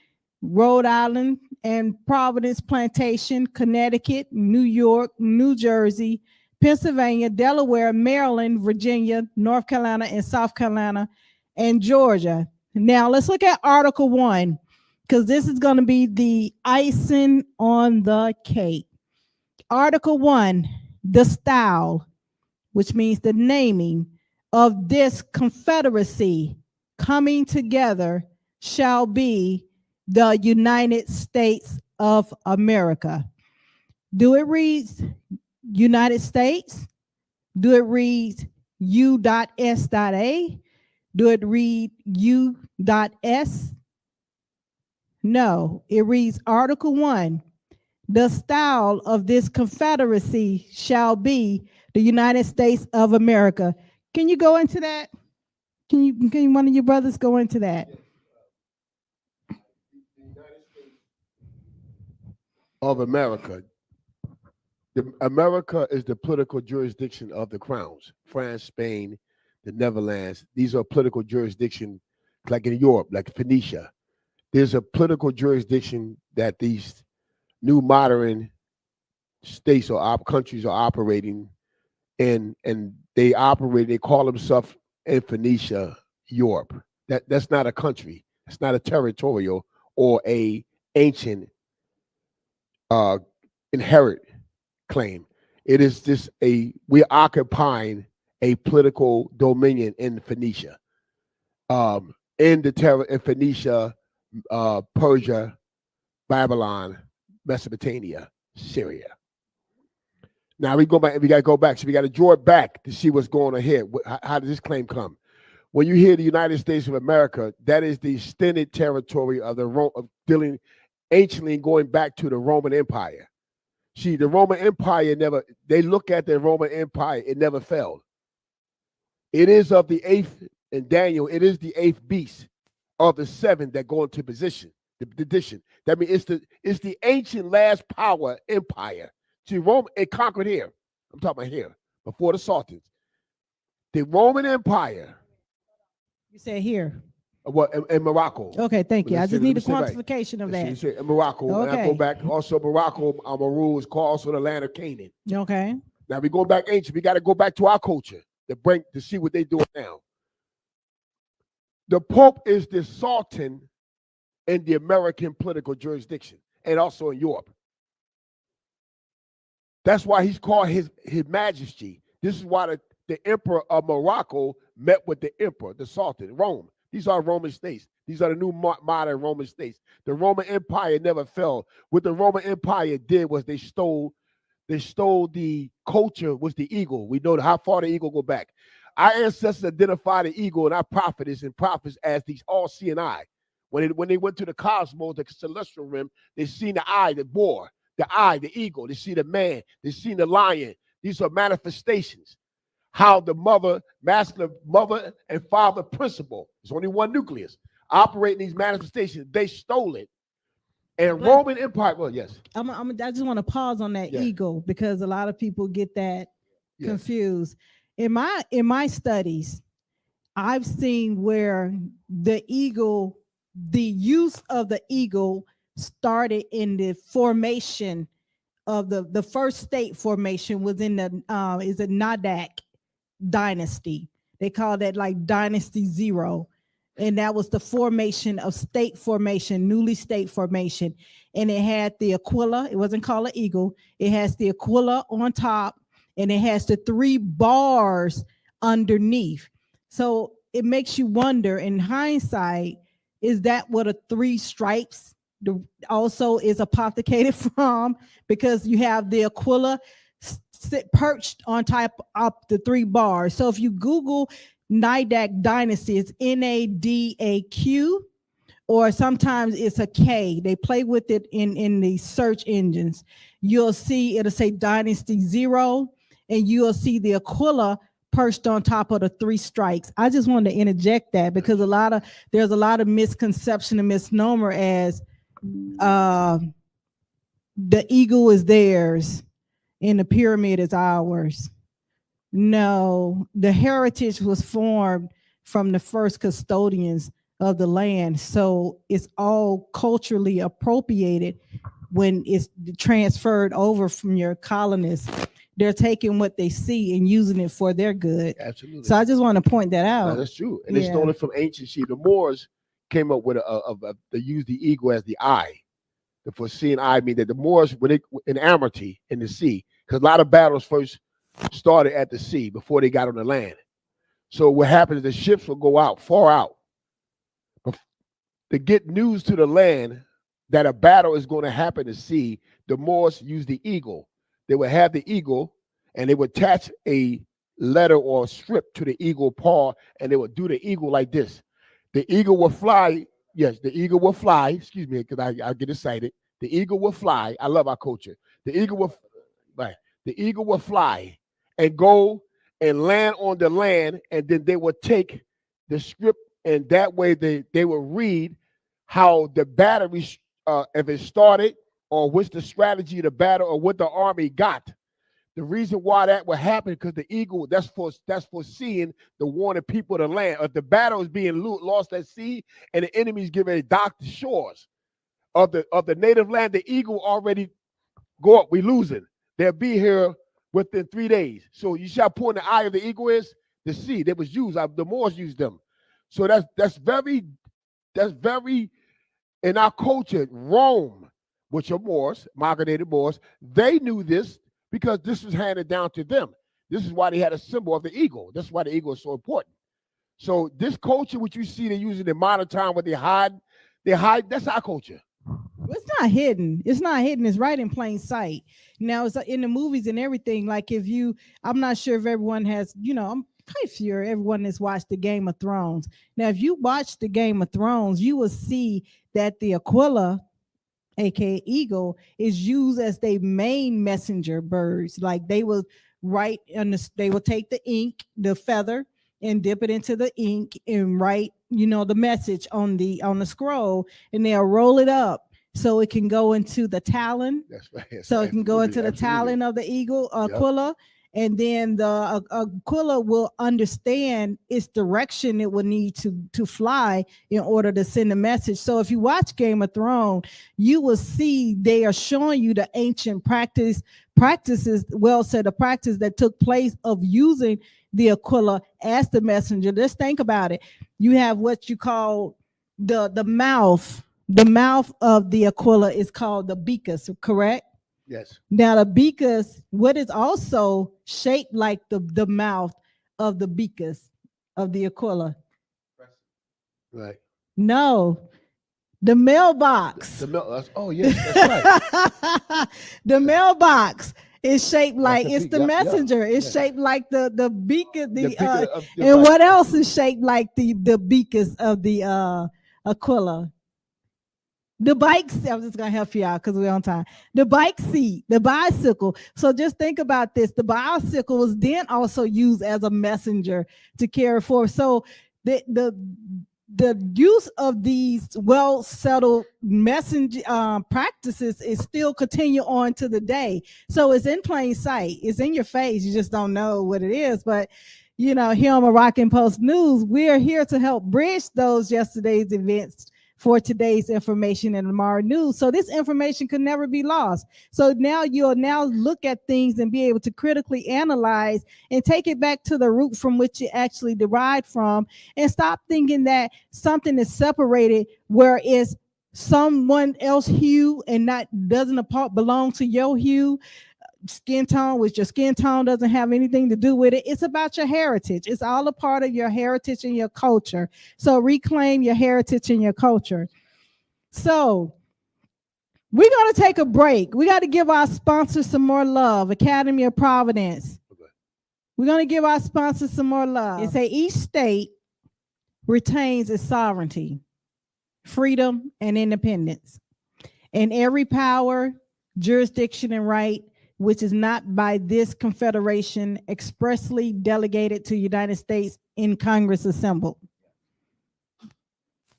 Rhode Island, and Providence Plantation, Connecticut, New York, New Jersey, Pennsylvania, Delaware, Maryland, Virginia, North Carolina, and South Carolina, and Georgia. Now, let's look at Article 1, because this is going to be the icing on the cake. Article 1, the style, which means the naming of this confederacy coming together shall be the United States of America. Do it read United States? Do it read U.S.A? Do it read U.S? No, it reads Article 1. The style of this confederacy shall be the United States of America. Can you go into that? Can one of your brothers go into that? Of America. America is the political jurisdiction of the crowns. France, Spain, the Netherlands. These are political jurisdiction, like in Europe, like Phoenicia. There's a political jurisdiction that these new modern states or countries are operating in, and they call themselves in Phoenicia, Europe. That's not a country. It's not a territorial or a ancient inherit claim. It is just we're occupying a political dominion in Phoenicia, in Phoenicia, Persia, Babylon, Mesopotamia, Syria. Now we go back. We got to go back. So we got to draw it back to see what's going on here. How does this claim come? when you hear the United States of America, that is the extended territory of dealing anciently going back to the Roman Empire. See, the Roman Empire they look at the Roman Empire, it never fell. It is of the eighth, in Daniel, it is the eighth beast of the seven that go into position, the addition. That means it's the ancient last power empire. See, Rome, it conquered here. I'm talking about here, before the Sultans. The Roman Empire. You said here. What in Morocco? Okay, thank you. I just need a quantification of that. You say in Morocco. Okay. And I go back also Morocco. Amaru is called also the land of Canaan. Okay. Now we go back ancient. We got to go back to our culture to see what they're doing now. The Pope is the Sultan in the American political jurisdiction and also in Europe. That's why he's called his Majesty. This is why the Emperor of Morocco met with the Emperor, the Sultan, Rome. These are Roman states. These are the new modern Roman states. The Roman Empire never fell. What the Roman Empire did was they stole the culture, was the eagle. We know how far the eagle go back. Our ancestors identified the eagle and our prophets as these all-seeing eye. When they went to the cosmos, the celestial rim, they seen the eye, the boar, the eye, the eagle. They see the man. They seen the lion. These are manifestations. How the masculine mother and father principle, there's only one nucleus, operating these manifestations. They stole it. And Roman Empire, well, yes. I just want to pause on that eagle because a lot of people get that confused. In my studies, I've seen where the use of the eagle started in the formation of the first state formation was in the Nadak dynasty. They call that like Dynasty 0. And that was the formation of state formation, newly state formation. And it had the aquila. It wasn't called an eagle. It has the aquila on top and it has the 3 bars underneath. So it makes you wonder in hindsight, is that what a 3 stripes also is apothecated from? Because you have the aquila perched on top of the 3 bars. So if you Google Nadak dynasty, it's Nadaq, or sometimes it's a K. They play with it in the search engines. You'll see it'll say Dynasty 0, and you'll see the aquila perched on top of the 3 strikes. I just wanted to interject that because there's a lot of misconception and misnomer as the eagle is theirs and the pyramid is ours. No, the heritage was formed from the first custodians of the land. So it's all culturally appropriated when it's transferred over from your colonists. They're taking what they see and using it for their good. Absolutely. So I just want to point that out. No, that's true. And they stole it from ancient sheep. The Moors came up with they used the eagle as the eye. The foreseeing eye mean that the Moors, when they in Amity in the sea, because a lot of battles first started at the sea before they got on the land. So what happens is the ships will go out, far out, to get news to the land that a battle is going to happen at sea. The Moors use the eagle. They would have the eagle and they would attach a letter or a strip to the eagle paw and they would do the eagle like this. The eagle will fly. Yes, the eagle will fly. Excuse me, because I get excited. The eagle will fly. I love our culture. The eagle will fly and go and land on the land, and then they would take the script, and that way they will read how the battery, if it started, or what's the strategy of the battle, or what the army got. The reason why that would happen because the eagle, that's for seeing the warning people to land. If the battle is being lost at sea and the enemy's getting ready to dock the shores of the native land, the eagle already go up. We losing. They'll be here within 3 days. So you shall point the eye of the eagle is the sea. That was used. The Moors used them. So that's very in our culture. Rome, which are Moors, amalgamated Moors, they knew this because this was handed down to them. This is why they had a symbol of the eagle. That's why the eagle is so important. So this culture, which you see they using in modern time, where they hide. That's our culture. It's not hidden. It's not hidden. It's right in plain sight. Now it's in the movies and everything. Like I'm not sure if everyone has, quite sure everyone has watched the Game of Thrones. Now, if you watch the Game of Thrones, you will see that the Aquila, aka eagle, is used as their main messenger birds. Like they will write they will take the ink, the feather, and dip it into the ink and write, the message on the scroll, and they'll roll it up so it can go into the talon. That's right. So it can go into the talon of the eagle, Aquila, and then the Aquila will understand its direction it will need to fly in order to send a message. So if you watch Game of Thrones, you will see they are showing you the ancient practices, the practice that took place of using the Aquila as the messenger. Just think about it. You have what you call the mouth. The mouth of the Aquila is called the becus, correct? Yes. Now the becus, what is also shaped like the mouth of the becus of the Aquila? Right. No, the mailbox. Oh yes, that's right. The mailbox is shaped like it's the yep, messenger. It's shaped like the becus. And right. what else is shaped like the becus of the Aquila? The bike, I'm just gonna help you out because we're on time. The bike seat, the bicycle. So just think about this. The bicycle was then also used as a messenger to carry forth. So the use of these well-settled messenger practices is still continue on to the day. So it's in plain sight. It's in your face. You just don't know what it is. But here on Moroccan Post News, we are here to help bridge those yesterday's events for today's information and tomorrow news. So this information can never be lost. So now you'll look at things and be able to critically analyze and take it back to the root from which it actually derived from, and stop thinking that something is separated where it's someone else hue and doesn't belong to your hue. Skin tone, which your skin tone doesn't have anything to do with it. It's about your heritage. It's all a part of your heritage and your culture. So reclaim your heritage and your culture. So we're going to take a break. We got to give our sponsors some more love. Academy of Providence. Okay. We're going to give our sponsors some more love. And say each state retains its sovereignty, freedom, and independence, and every power, jurisdiction, and right which is not by this confederation expressly delegated to United States in Congress assembled.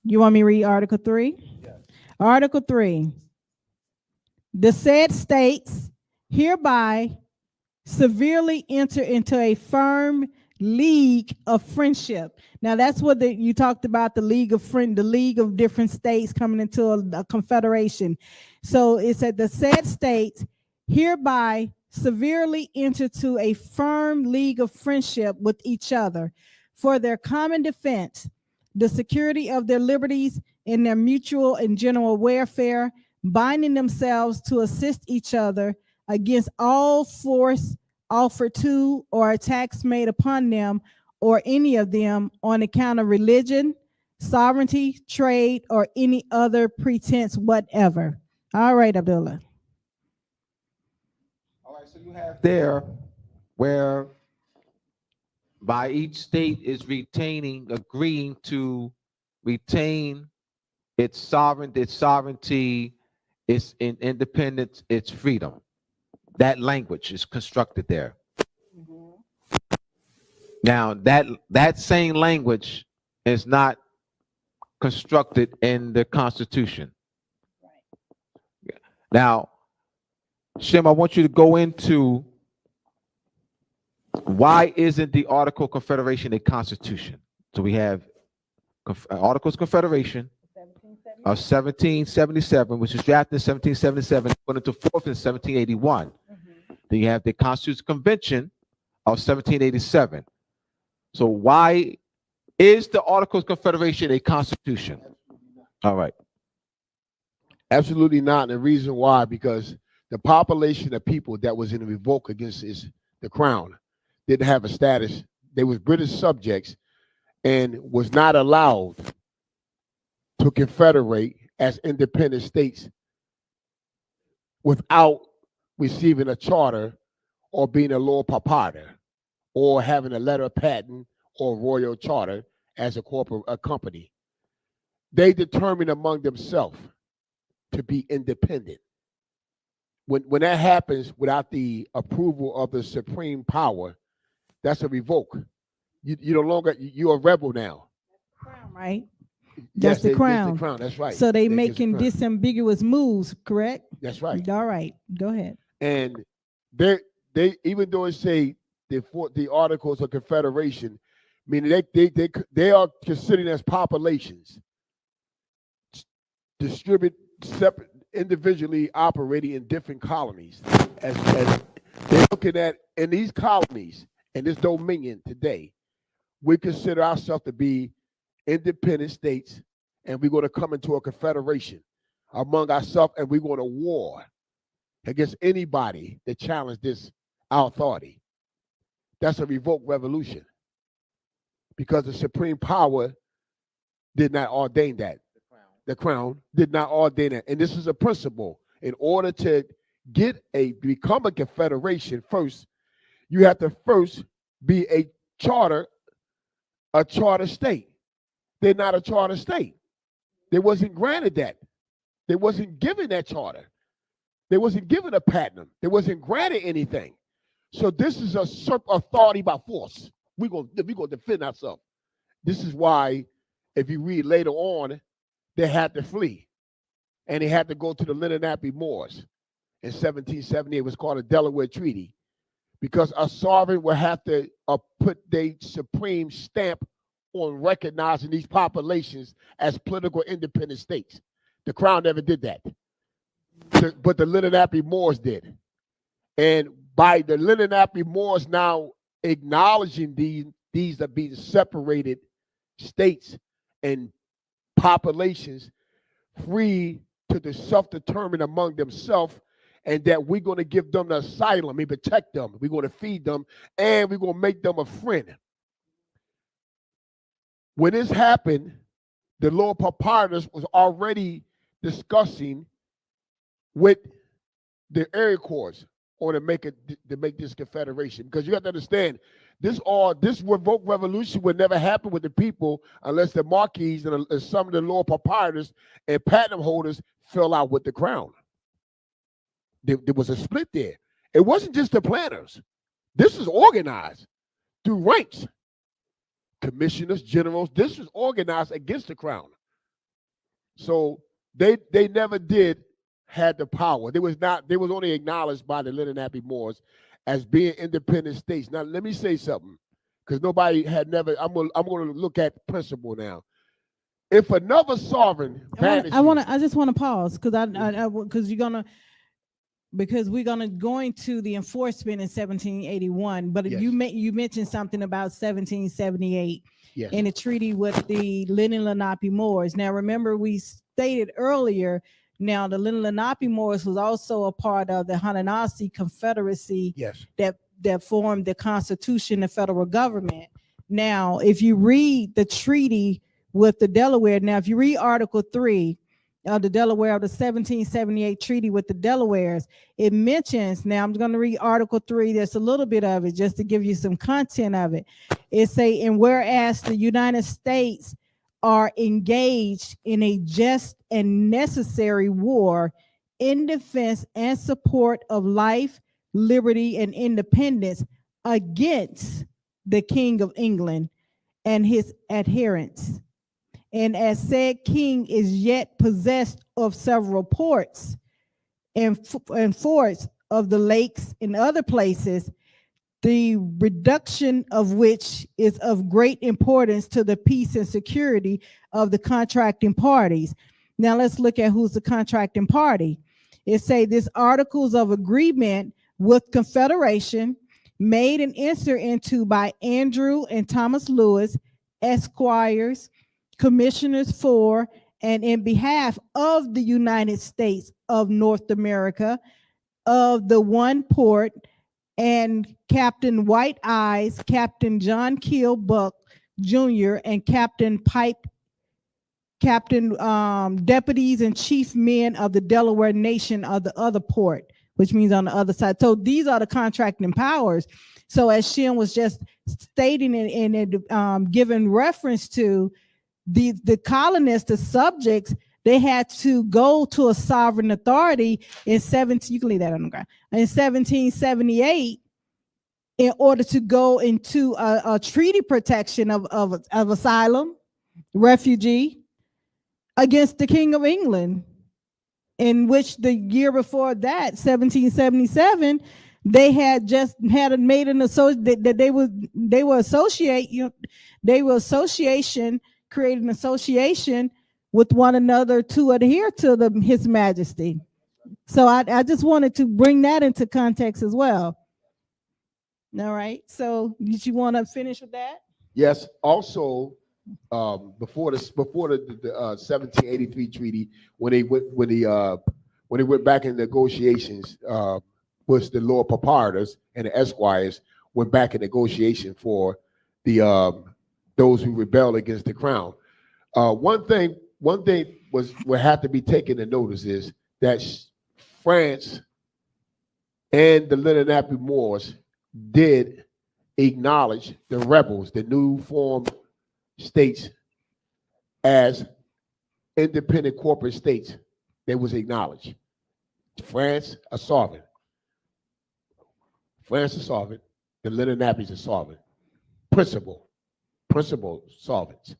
You want me to read Article 3? Yes. Article 3. The said states hereby severely enter into a firm league of friendship. Now that's what you talked about, the league of different states coming into a confederation. So it said the said states hereby severely enter to a firm league of friendship with each other for their common defense, the security of their liberties, and their mutual and general welfare, binding themselves to assist each other against all force offered to or attacks made upon them or any of them on account of religion, sovereignty, trade, or any other pretense whatever. All right, Abdullah. So you have there where by each state is agreeing to retain its sovereignty, its independence, its freedom. That language is constructed there. Mm-hmm. Now that same language is not constructed in the Constitution. Right. Now, Shem, I want you to go into why isn't the Article of Confederation a constitution? So we have Articles of Confederation of 1777, which was drafted in 1777, put into force in 1781. Mm-hmm. Then you have the Constitutional Convention of 1787. So why is the Articles of Confederation a constitution? All right. Absolutely not. And the reason why, because the population of people that was in the revolt against the crown didn't have a status. They was British subjects and was not allowed to confederate as independent states without receiving a charter or being a lord proprietor or having a letter of patent or royal charter as a company. They determine among themselves to be independent. When that happens without the approval of the supreme power, that's a revoke. You no longer, you're a rebel now. Crown, right? Yes, That's the that's crown. the crown. That's right. So they That gives the making crown. disambiguous moves, correct? That's right. All right, go ahead. And they even though it say the Articles of Confederation, meaning they are considered as populations, distribute separate, individually operating in different colonies. As they're looking at in these colonies and this dominion today, we consider ourselves to be independent states, and we're going to come into a confederation among ourselves, and we're going to war against anybody that challenge our authority. That's a revoked revolution, because the supreme power did not ordain that. The crown did not ordain that. And this is a principle. In order to become a confederation, first, you have to first be a charter state. They're not a charter state. They wasn't granted that. They wasn't given that charter. They wasn't given a patent. They wasn't granted anything. So this is a authority by force. We're gonna defend ourselves. This is why, if you read later on, they had to flee, and they had to go to the Lenape Moors in 1778. It was called the Delaware Treaty, because a sovereign would have to put their supreme stamp on recognizing these populations as political independent states. The crown never did that, but the Lenape Moors did. And by the Lenape Moors now acknowledging these are being separated states and populations, free to self-determine among themselves, and that we're going to give them the asylum and protect them. We're going to feed them, and we're going to make them a friend. When this happened, the Lord Proprietors was already discussing with the Iroquois to make this confederation, because you have to understand this revoked revolution would never happen with the people unless the Marquis and some of the Lord Proprietors and patent holders fell out with the crown. There was a split there. It wasn't just the planters. This is organized through ranks, commissioners, generals. This was organized against the crown. So they never had the power. They was only acknowledged by the Lenape Moors as being independent states. Now let me say something, because nobody had never. I'm going to look at the principle now. If another sovereign I just want to pause, because we're gonna go into the enforcement in 1781. But yes. you mentioned something about 1778. Yes. In a treaty with the Lenape Moors. Now remember, we stated earlier. Now, the Lenape Moors was also a part of the Haudenosaunee Confederacy. Yes. that formed the Constitution, the federal government. Now, if you read the treaty with the Delaware, now if you read Article 3 of the Delaware of the 1778 treaty with the Delawares, it mentions, now I'm going to read Article 3, there's a little bit of it just to give you some content of it. It say, and whereas the United States are engaged in a just and necessary war in defense and support of life, liberty, and independence against the King of England and his adherents. And as said king is yet possessed of several ports and forts of the lakes and other places, the reduction of which is of great importance to the peace and security of the contracting parties. Now let's look at who's the contracting party. It say this articles of agreement with confederation made and entered into by Andrew and Thomas Lewis, Esquires, commissioners for and in behalf of the United States of North America, of the one port, and Captain White Eyes, Captain John Keel Buck Jr., and Captain Pipe, deputies and chief men of the Delaware nation of the other port, which means on the other side. So these are the contracting powers. So as Shin was just stating and giving reference to the colonists, the subjects, they had to go to a sovereign authority in 17, you can leave that on the ground, in 1778 in order to go into a treaty protection of asylum, refugee against the King of England, in which the year before that, 1777, they had just had made an that they were associate, they were association, created an association with one another to adhere to His Majesty. So I just wanted to bring that into context as well. All right. So did you want to finish with that? Yes. Also, before the 1783 treaty, when they went back in negotiations, was the Lord Proprietors and the Esquires went back in negotiation for the those who rebelled against the crown. One thing would have to be taken to notice is that France and the Lenape Moors did acknowledge the rebels, the new formed states, as independent corporate states. They was acknowledged. France a sovereign. France is sovereign. The Lenapes are sovereign. Principal sovereigns.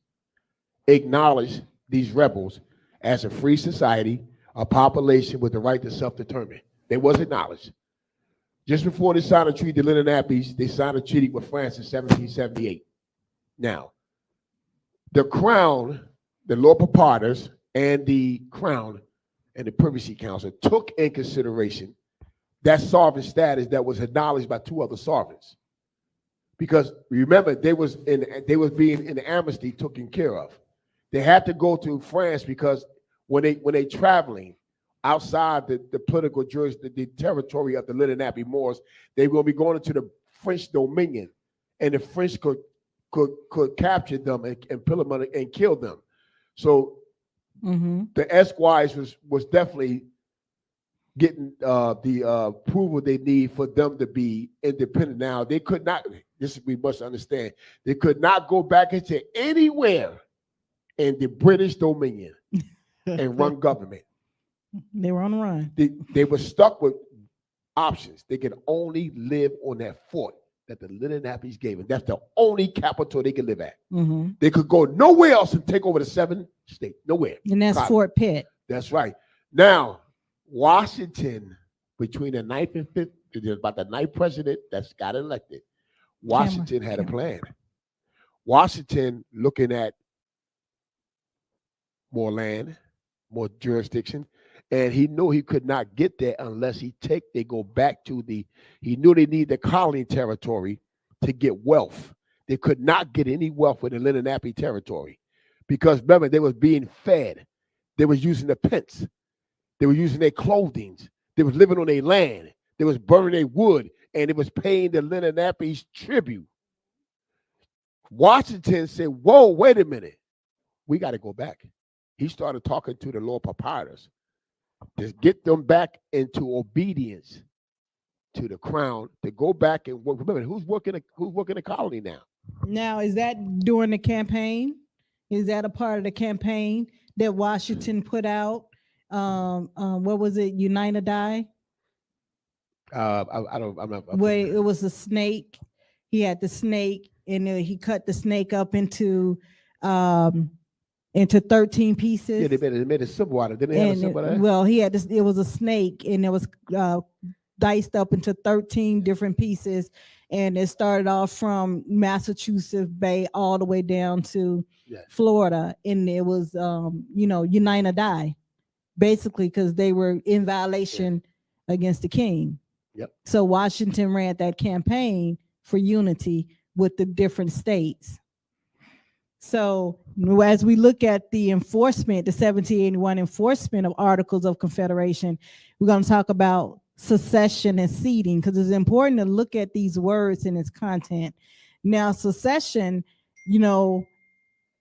Acknowledge these rebels as a free society, a population with the right to self-determine. They was acknowledged. Just before they signed a treaty, the Lenapes, they signed a treaty with France in 1778. Now, the crown, the Lord Proprietors, and the crown and the Privacy Council took in consideration that sovereign status that was acknowledged by two other sovereigns. Because remember, they was being in the amnesty taken care of. They had to go to France because when they traveling outside the political jurisdiction, the territory of the Lenape Moors, they will be going into the French dominion, and the French could capture them and pull them and kill them. So the Esquires was definitely getting the approval they need for them to be independent. Now they could not. This we must understand. They could not go back into anywhere in the British Dominion and run government. They were on the run. They were stuck with options. They could only live on that fort that the Lenapes gave them. That's the only capital they could live at. They could go nowhere else and take over the 7 states. Nowhere. And that's Fort Pitt. That's right. Now, Washington, between the 9th and 5th, about the 9th president that's got elected, Washington had a plan. Washington looking at more land, more jurisdiction, and he knew he could not get there unless they go back to he knew they need the colony territory to get wealth. They could not get any wealth with the Lenape territory because remember, they was being fed. They was using the pence. They were using their clothing. They was living on their land. They was burning their wood, and it was paying the Lenapes tribute. Washington said, whoa, wait a minute. We got to go back. He started talking to the Lord Proprietors to get them back into obedience to the crown, to go back and work. Remember, who's working the colony now? Now, is that during the campaign? Is that a part of the campaign that Washington put out? What was it? Unite or Die? I'm not. Wait, it was a snake. He had the snake, and he cut the snake up into 13 pieces. Yeah, they made a symbol out of it. Didn't they have a symbol out of it? Well, he had this. It was a snake, and it was diced up into 13 different pieces, and it started off from Massachusetts Bay all the way down to Florida, and it was unite or die, basically, because they were in violation against the king. Yep. So Washington ran that campaign for unity with the different states. So as we look at the enforcement, the 1781 enforcement of Articles of Confederation, we're going to talk about secession and ceding, because it's important to look at these words and its content. Now, secession,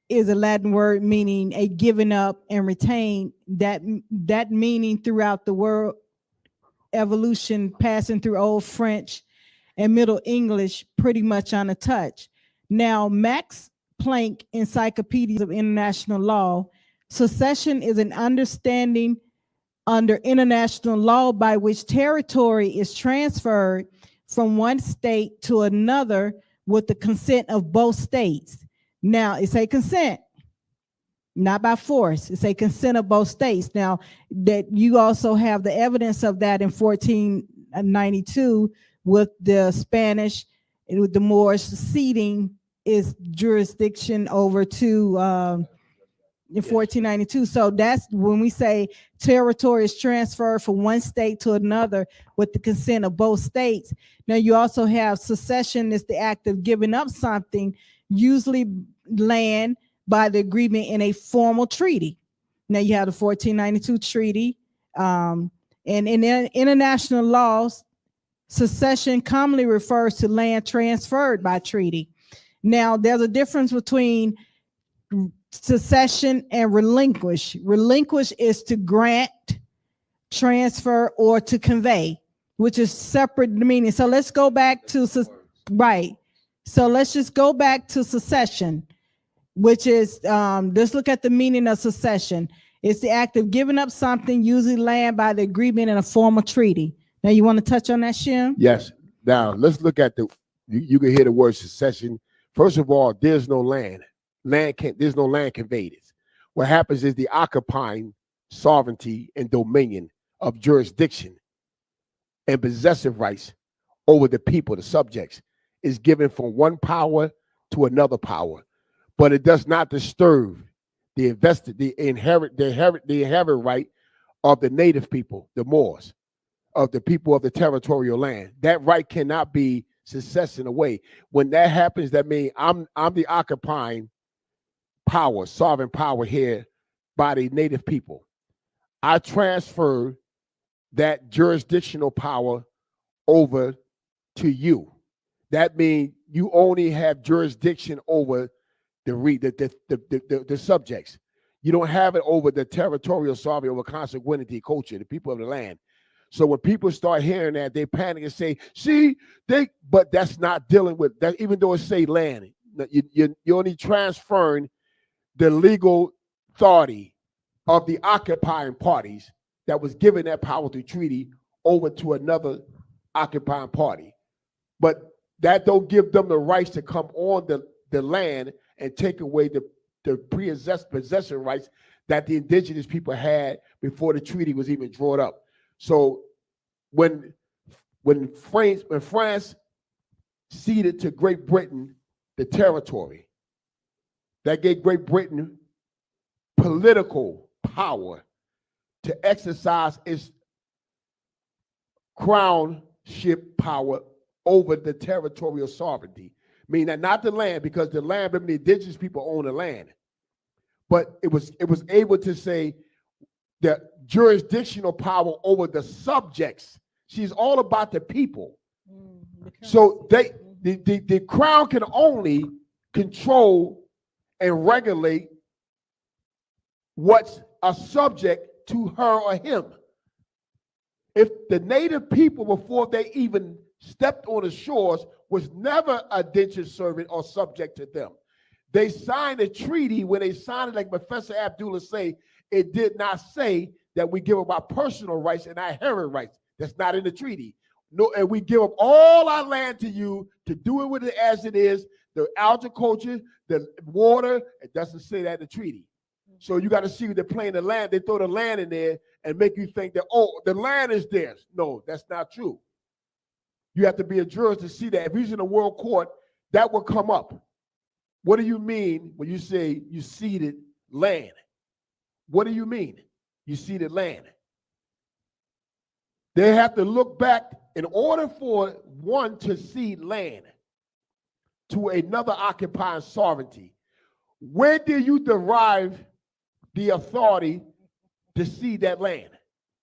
is a Latin word meaning a given up and retain. That meaning throughout the world evolution passing through Old French and Middle English pretty much untouched. Now, Max Planck Encyclopedia of International Law, succession is an understanding under international law by which territory is transferred from one state to another with the consent of both states. Now, it's a consent, not by force. It's a consent of both states. Now, that you also have the evidence of that in 1492 with the Spanish, with the Moors ceding its jurisdiction over to in 1492. So that's when we say territory is transferred from one state to another with the consent of both states. Now you also have secession is the act of giving up something, usually land, by the agreement in a formal treaty. Now you have the 1492 treaty, and in international laws, secession commonly refers to land transferred by treaty. Now there's a difference between secession and relinquish. Relinquish is to grant, transfer, or to convey, which is separate meaning. So let's go back to, right. So let's just go back to secession, which is, let's look at the meaning of secession. It's the act of giving up something, usually land, by the agreement in a formal treaty. Now you want to touch on that, Shim? Yes. Now let's look at you can hear the word secession. First of all, there's no land. There's no land conveyed. What happens is the occupying sovereignty and dominion of jurisdiction and possessive rights over the people, the subjects, is given from one power to another power, but it does not disturb the inherent right of the native people, the Moors, of the people of the territorial land. That right cannot be secession away. When that happens, that means I'm the occupying power, sovereign power here by the native people. I transfer that jurisdictional power over to you. That means you only have jurisdiction over the subjects. You don't have it over the territorial sovereignty, over consanguinity, culture, the people of the land. So when people start hearing that, they panic and say, see, but that's not dealing with that, even though it say land. You're only transferring the legal authority of the occupying parties that was given that power through treaty over to another occupying party. But that don't give them the rights to come on the land and take away the possession rights that the indigenous people had before the treaty was even drawn up. So when France ceded to Great Britain the territory, that gave Great Britain political power to exercise its crownship power over the territorial sovereignty. Meaning that not the land, because the land, the indigenous people own the land, but it was able to say the jurisdictional power over the subjects. She's all about the people. So the crown can only control and regulate what's a subject to her or him. If the native people, before they even stepped on the shores, was never a indentured servant or subject to them. They signed a treaty. When they signed it, like Professor Abdullah say, it did not say that we give up our personal rights and our inherent rights. That's not in the treaty. No, and we give up all our land to you to do it with it as it is. The agriculture, the water, it doesn't say that in the treaty. So you got to see they're playing the land. They throw the land in there and make you think that, oh, the land is theirs. No, that's not true. You have to be a jurist to see that. If he's in a world court, that will come up. What do you mean when you say you ceded land? What do you mean you ceded land? They have to look back. In order for one to cede land to another occupying sovereignty, where do you derive the authority to cede that land?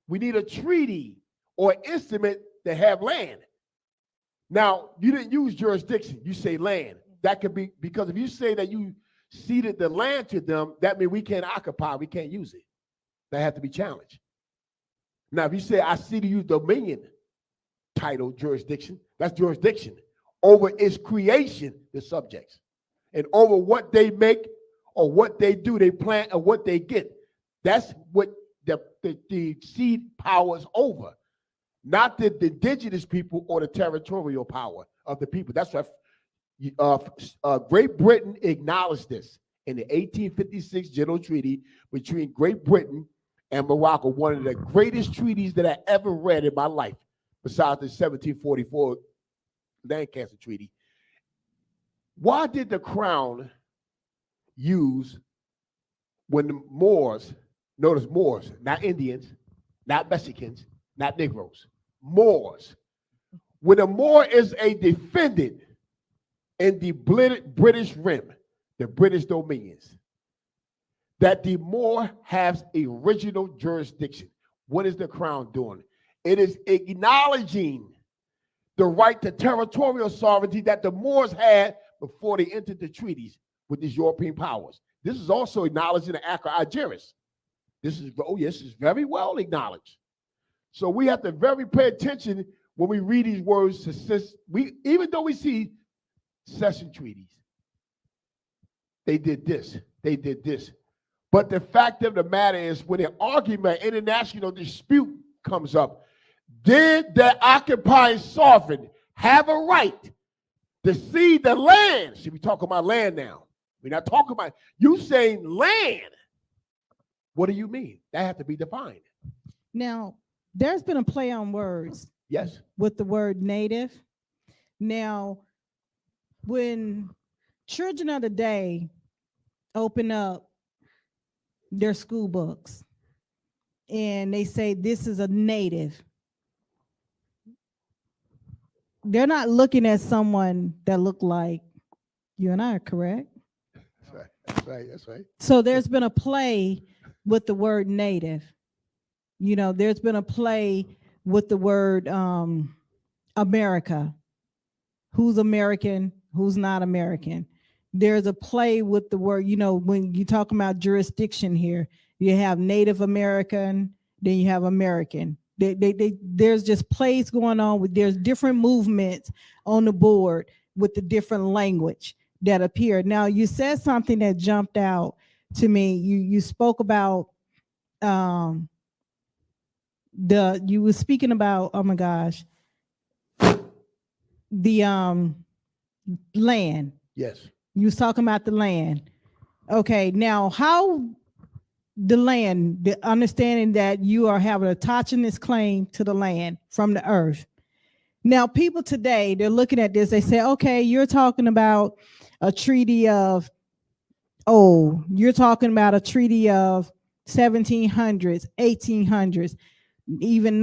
We need a treaty or instrument to have land. Now, you didn't use jurisdiction. You say land. That could be, because if you say that you ceded the land to them, that means we can't occupy, we can't use it. That has to be challenged. Now, if you say, I see to you dominion, title, jurisdiction, that's jurisdiction over its creation, the subjects, and over what they make or what they do, they plant or what they get. That's what the seed power is over, not the indigenous people or the territorial power of the people. That's what Great Britain acknowledged this in the 1856 General Treaty between Great Britain and Morocco, one of the greatest treaties that I ever read in my life, besides the 1744 Lancaster Treaty. Why did the crown use, when the Moors, notice Moors, not Indians, not Mexicans, not Negroes, Moors. When a Moor is a defendant in the British Rim, the British dominions, that the Moor has original jurisdiction. What is the crown doing? It is acknowledging the right to territorial sovereignty that the Moors had before they entered the treaties with these European powers. This is also acknowledging the Acre Algiers. This is, oh yes, it's very well acknowledged. So we have to very pay attention when we read these words, even though we see cession treaties, they did this, they did this. But the fact of the matter is, when an argument, international dispute comes up, did the occupying sovereign have a right to cede the land? See, we're talking about land now. We're not talking about, you saying land. What do you mean? That has to be defined. Now, there's been a play on words. Yes. With the word native. Now, when children of the day open up their school books and they say this is a native, they're not looking at someone that look like you and I, correct? That's right. That's right. That's right. So there's been a play with the word native. You know, there's been a play with the word America. Who's American? Who's not American? There's a play with the word, you know, when you talk about jurisdiction here, you have Native American, then you have American. There's just plays going on with, there's different movements on the board with the different language that appear. Now, you said something that jumped out to me. You spoke about you were speaking about, oh my gosh, the land. Yes. You was talking about the land. Okay, now how the land, the understanding that you are having a autonomous claim to the land from the earth. Now, people today, they're looking at this, they say, okay, you're talking about a treaty of, you're talking about a treaty of 1700s, 1800s, even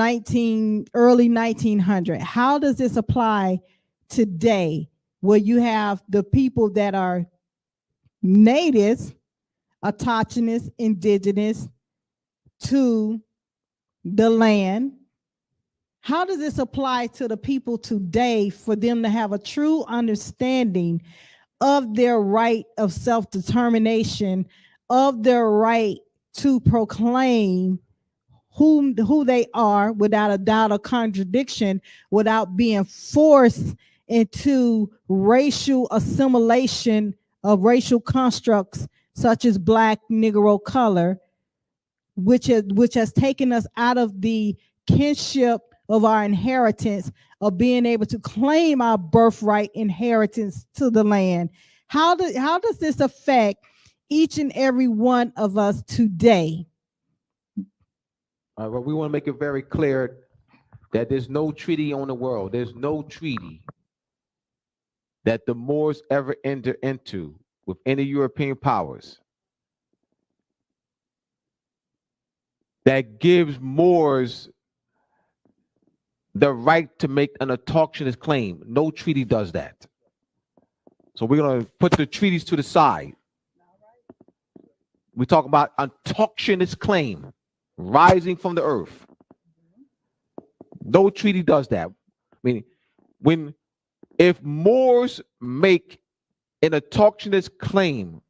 early 1900. How does this apply today, where you have the people that are natives, autochthonous, indigenous to the land? How does this apply to the people today for them to have a true understanding of their right of self-determination, of their right to proclaim who they are without a doubt or contradiction, without being forced into racial assimilation of racial constructs such as Black, Negro, color, which has taken us out of the kinship of our inheritance of being able to claim our birthright inheritance to the land? How does this affect each and every one of us today? Well, we want to make it very clear that there's no treaty on the world. There's no treaty that the Moors ever entered into with any European powers that gives Moors the right to make an autochthonous claim. No treaty does that. So we're going to put the treaties to the side. We talk about autochthonous claim rising from the earth. No treaty does that. I mean, if Moors make an autochthonous claim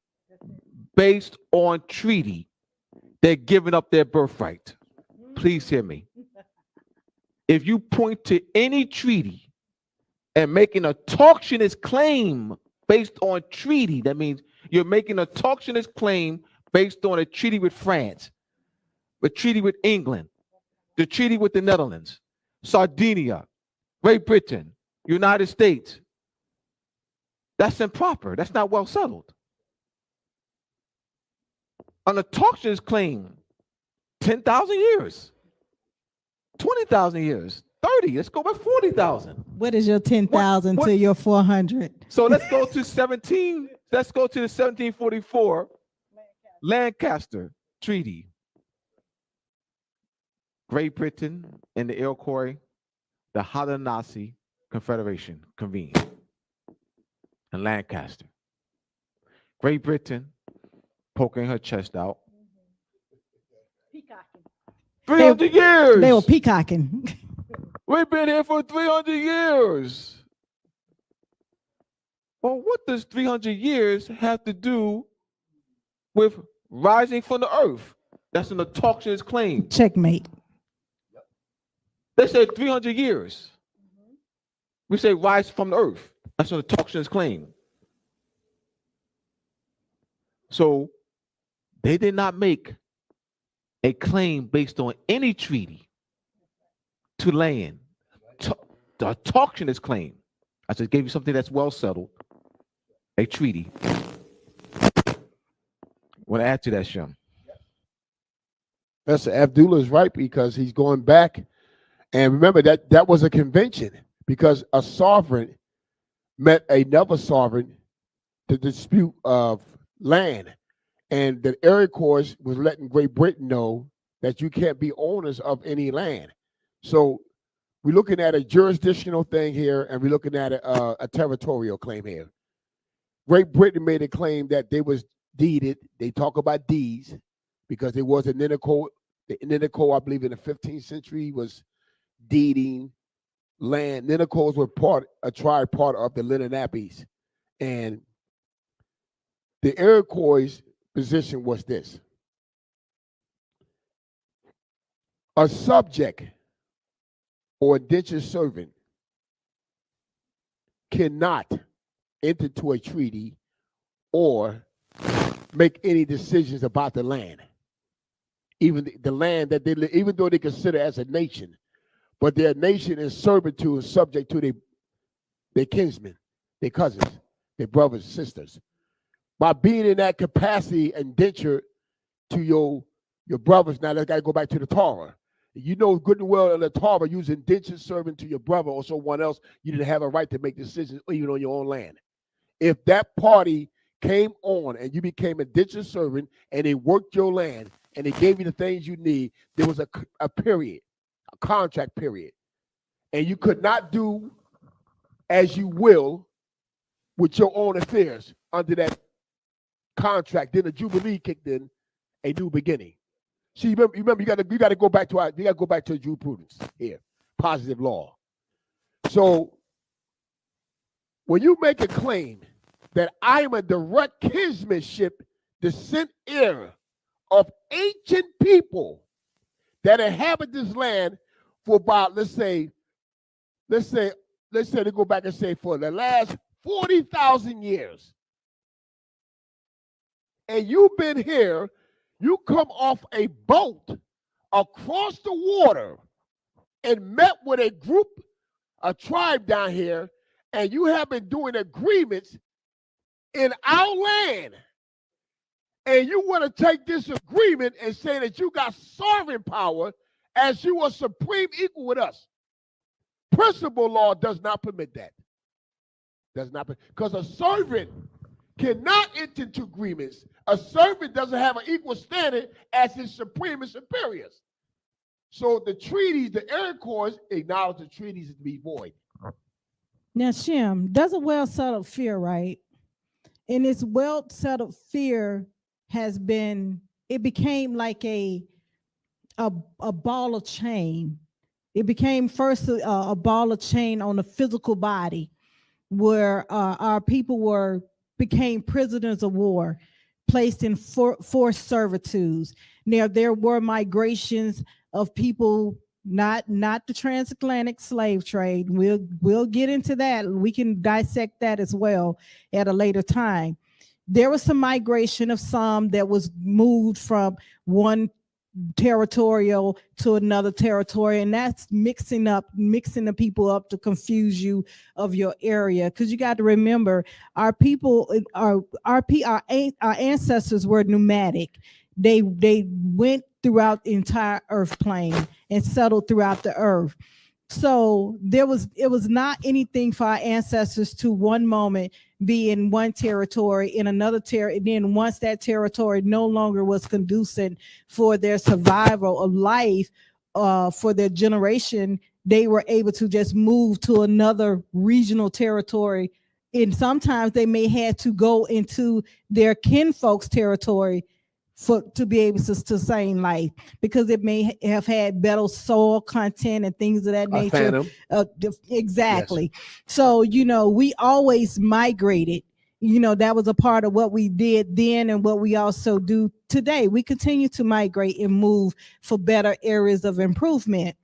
based on treaty, they're giving up their birthright. Please hear me. if you point to any treaty and making a torsionist claim based on treaty, that means you're making a torsionist claim based on a treaty with France, a treaty with England, the treaty with the Netherlands, Sardinia, Great Britain, United States. That's improper. That's not well settled. On a torsionist claim, 10,000 years, 20,000 years, 30. Let's go by 40,000. What is your 10,000 to your 400? So let's go to 17. Let's go to the 1744 Lancaster Treaty. Great Britain and the Iroquois, the Haudenosaunee Confederation convened in Lancaster. Great Britain poking her chest out. 300 years. They were peacocking. We've been here for 300 years. Well, what does 300 years have to do with rising from the earth? That's an autochthonous claim. Checkmate. They say 300 years. We say rise from the earth. That's an autochthonous claim. So they did not make a claim based on any treaty to land. The autochthonous claim. I just gave you something that's well settled. A treaty. Want to add to that, Shem? That's Abdullah is right, because he's going back. And remember that was a convention, because a sovereign met another sovereign to dispute of land. And the Iroquois was letting Great Britain know that you can't be owners of any land. So we're looking at a jurisdictional thing here, and we're looking at a territorial claim here. Great Britain made a claim that they was deeded. They talk about deeds because there was a Ninico. The Ninico, I believe, in the 15th century was deeding land. Ninicos were a tribe part of the Leninapees. And the Iroquois' position was this: a subject or indentured servant cannot enter into a treaty or make any decisions about the land, even the land that they live, even though they consider as a nation, but their nation is servitude and subject to their kinsmen, their cousins, their brothers, sisters. By being in that capacity indentured to your brothers, now let's gotta go back to the Torah. You know good and well in the Torah, using indentured servant to your brother or someone else, you didn't have a right to make decisions even on your own land. If that party came on and you became a indentured servant and they worked your land and they gave you the things you need, there was a period, a contract period. And you could not do as you will with your own affairs under that contract. Then the Jubilee kicked in, a new beginning. See, remember, you gotta go back to jurisprudence here, positive law. So when you make a claim that I am a direct kinsmanship, descent heir of ancient people that inhabit this land for about, let's say they go back and say for the last 40,000 years, and you've been here, you come off a boat across the water and met with a group, a tribe down here, and you have been doing agreements in our land, and you want to take this agreement and say that you got sovereign power as you are supreme equal with us. Principal law does not permit that. Does not, because a servant cannot enter into agreements. A servant doesn't have an equal standard as his supreme and superiors. So the treaties, the Iroquois acknowledge the treaties to be void. Now, Shem, that's a well-settled fear, right? And this well-settled fear it became like a ball of chain. It became first a ball of chain on the physical body, where our people became prisoners of war, placed in forced servitudes. Now, there were migrations of people not the transatlantic slave trade. We'll get into that. We can dissect that as well at a later time. There was some migration of some that was moved from one territorial to another territory, and that's mixing the people up to confuse you of your area, because you got to remember our people, our ancestors were nomadic. They went throughout the entire earth plane and settled throughout the earth. So it was not anything for our ancestors to one moment be in one territory, in another territory. Then once that territory no longer was conducive for their survival of life, for their generation, they were able to just move to another regional territory. And sometimes they may had to go into their kinfolk's territory to be able to sustain life, because it may have had better soil content and things of that nature. Exactly. Yes. So, we always migrated. That was a part of what we did then and what we also do today. We continue to migrate and move for better areas of improvement.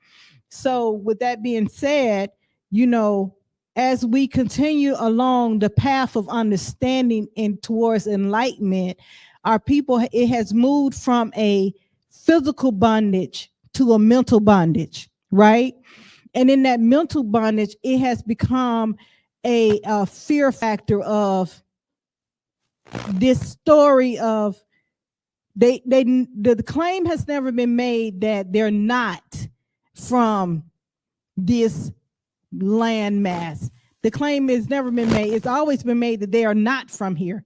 So with that being said, as we continue along the path of understanding and towards enlightenment, our people, it has moved from a physical bondage to a mental bondage, right? And in that mental bondage, it has become a fear factor of this story of the claim has never been made that they're not from this landmass. The claim has never been made. It's always been made that they are not from here.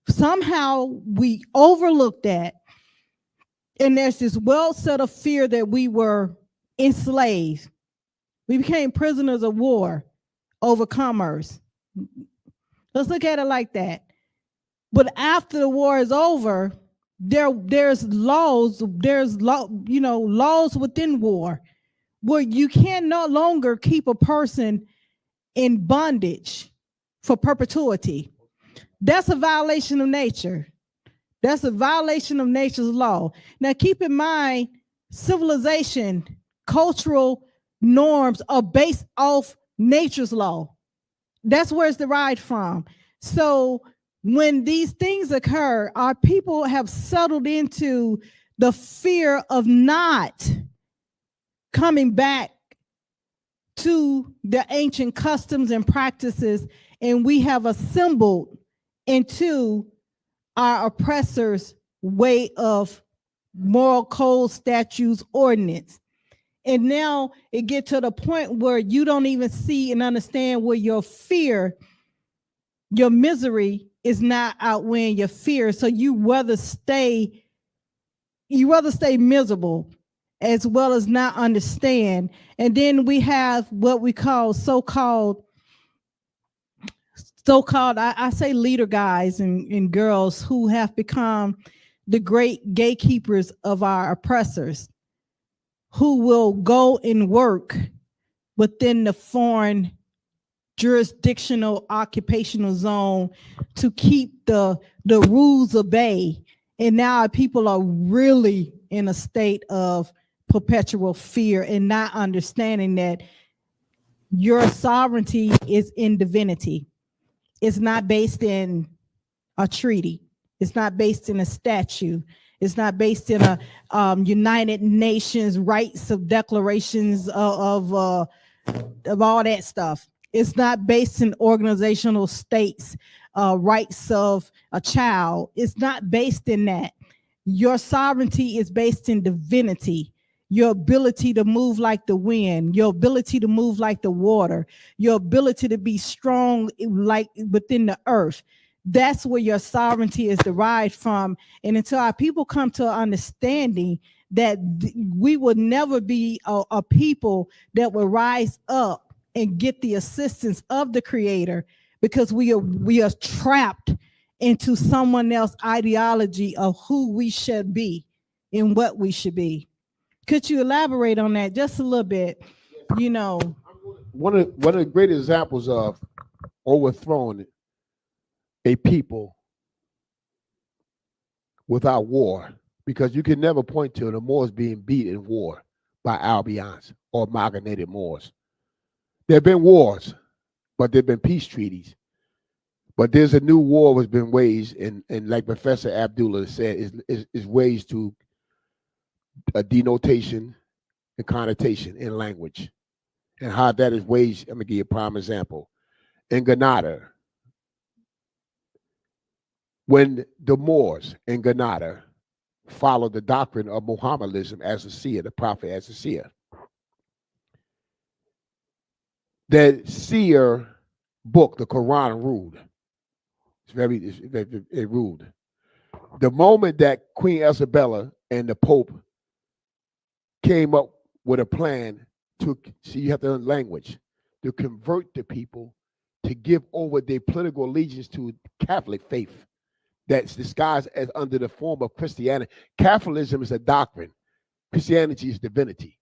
Somehow we overlooked that, and there's this well set of fear that we were enslaved. We became prisoners of war over commerce. Let's look at it like that. But after the war is over, there's laws within war where you can no longer keep a person in bondage for perpetuity. That's a violation of nature. That's a violation of nature's law. Now, keep in mind, civilization, cultural norms are based off nature's law. That's where it's derived from. So when these things occur, our people have settled into the fear of not coming back to the ancient customs and practices, and we have assembled into our oppressors' way of moral code, statutes, ordinance. And now it gets to the point where you don't even see and understand where your fear, your misery is not outweighing your fear. So you rather stay miserable as well as not understand. And then we have what we call so-called, I say leader guys and girls who have become the great gatekeepers of our oppressors, who will go and work within the foreign jurisdictional occupational zone to keep the rules at bay. And now our people are really in a state of perpetual fear and not understanding that your sovereignty is in divinity. It's not based in a treaty. It's not based in a statute. It's not based in a United Nations rights of declarations of all that stuff. It's not based in organizational states, rights of a child. It's not based in that. Your sovereignty is based in divinity. Your ability to move like the wind, your ability to move like the water, your ability to be strong like within the earth. That's where your sovereignty is derived from. And until our people come to an understanding that we will never be a people that will rise up and get the assistance of the Creator, because we are trapped into someone else's ideology of who we should be and what we should be. Could you elaborate on that just a little bit? One of the great examples of overthrowing a people without war, because you can never point to the Moors being beat in war by Albions or amalgamated Moors. There have been wars, but there have been peace treaties. But there's a new war that's been waged, and like Professor Abdullah said, is ways to a denotation and connotation in language. And how that is waged, I'm going to give you a prime example. In Granada, when the Moors in Granada followed the doctrine of Muhammadanism as a seer, the prophet as a seer, the seer book, the Quran, ruled. It ruled. The moment that Queen Isabella and the Pope came up with a plan to, see, you have to learn language, to convert the people to give over their political allegiance to Catholic faith that's disguised as under the form of Christianity. Catholicism is a doctrine. Christianity is divinity.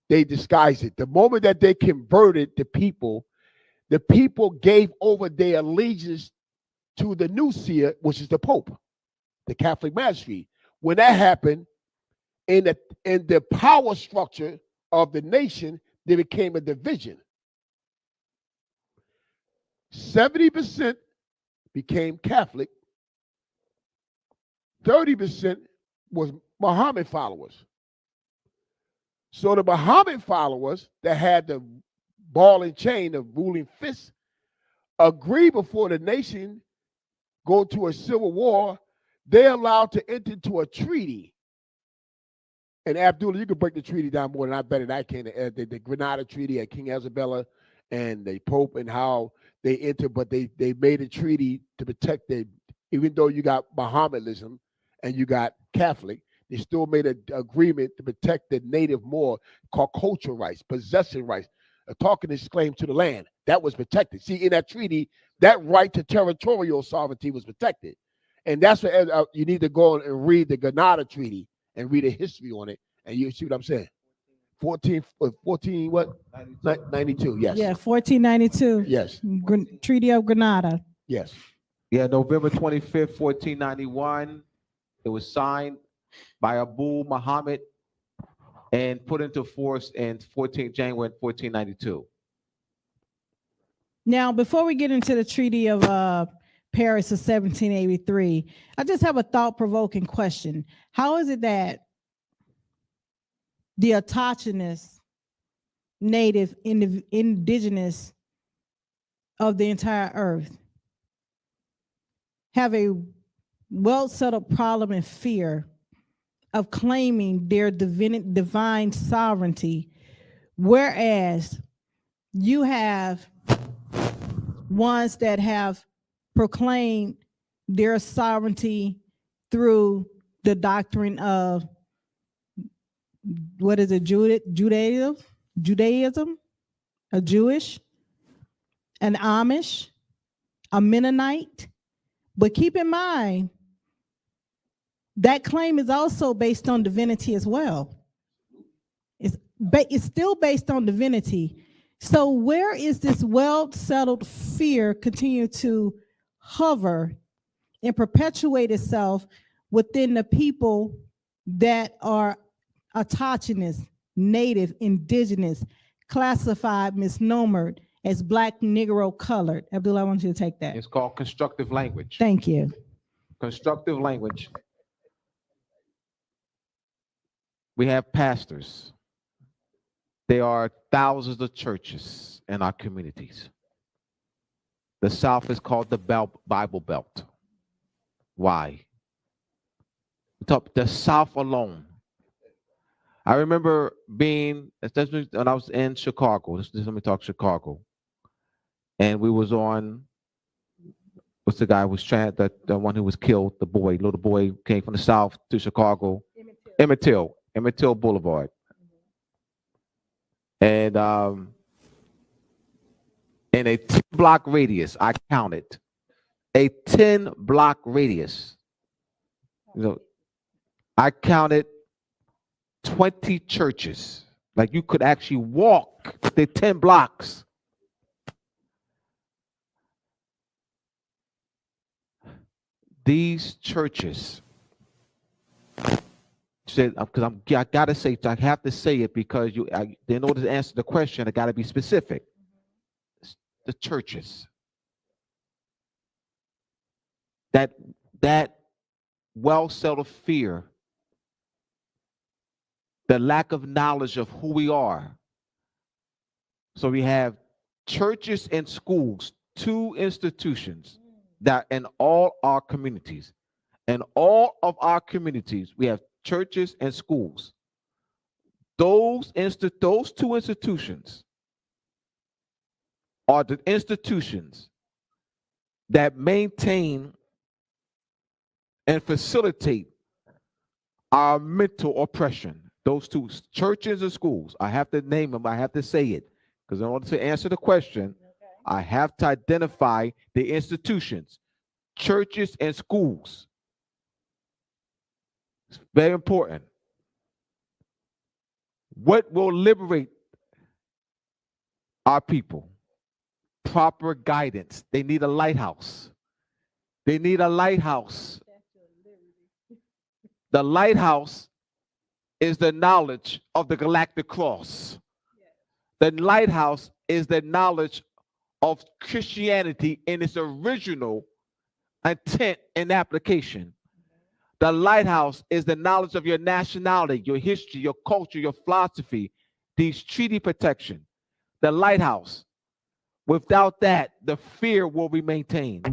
They disguised it. The moment that they converted the people gave over their allegiance to the new seer, which is the Pope, the Catholic magistrate. When that happened, in the power structure of the nation, there became a division. 70% became Catholic, 30% was Muhammad followers. So the Muhammad followers that had the ball and chain of ruling fists agreed before the nation go to a civil war. They're allowed to enter into a treaty. And Abdullah, you can break the treaty down more than I bet it I can. The Granada Treaty at King Isabella and the Pope, and how they entered, but they made a treaty to protect even though you got Mohammedanism and you got Catholic, they still made an agreement to protect the native Moor, called cultural rights, possession rights, talking his claim to the land. That was protected. See, in that treaty, that right to territorial sovereignty was protected. And that's what you need to go and read the Granada Treaty and read the history on it, and you see what I'm saying. 14 what? 92, yes. Yeah, 1492. Yes. Treaty of Granada. Yes. Yeah, November 25th, 1491. It was signed by Abu Muhammad and put into force in January 1492. Now, before we get into the Treaty of Paris of 1783, I just have a thought-provoking question. How is it that the autochthonous, native, indigenous of the entire earth have a well-settled problem and fear of claiming their divine sovereignty, whereas you have ones that have proclaimed their sovereignty through the doctrine of, what is it, Judaism, a Jewish, an Amish, a Mennonite. But keep in mind, that claim is also based on divinity as well. It's still based on divinity. So where is this well-settled fear continue to hover and perpetuate itself within the people that are autochthonous, native, indigenous, classified, misnomered as Black, Negro, colored? Abdullah, I want you to take that. It's called constructive language. Thank you. Constructive language. We have pastors. There are thousands of churches in our communities. The South is called the Bible Belt. Why? The South alone. I remember being, especially when I was in Chicago. Let me talk Chicago. And we was on, what's the guy who was the one who was killed, little boy came from the South to Chicago. Emmett Till Boulevard. And in a 10-block radius, I counted a 10-block radius. I counted 20 churches. Like, you could actually walk the 10 blocks. These churches said, because I gotta say, I have to say it because in order to answer the question, I gotta be specific. The churches. That well-settled fear, the lack of knowledge of who we are. So we have churches and schools, two institutions that in all our communities. In all of our communities, we have churches and schools. Those two institutions are the institutions that maintain and facilitate our mental oppression. Those two, churches and schools. I have to name them. I have to say it. Because in order to answer the question, I have to identify the institutions, churches and schools. It's very important. What will liberate our people? Proper guidance. They need a lighthouse. They need a lighthouse. The lighthouse is the knowledge of the galactic cross. The lighthouse is the knowledge of Christianity in its original intent and application. The lighthouse is the knowledge of your nationality, your history, your culture, your philosophy, these treaty protection. The lighthouse. Without that, the fear will be maintained.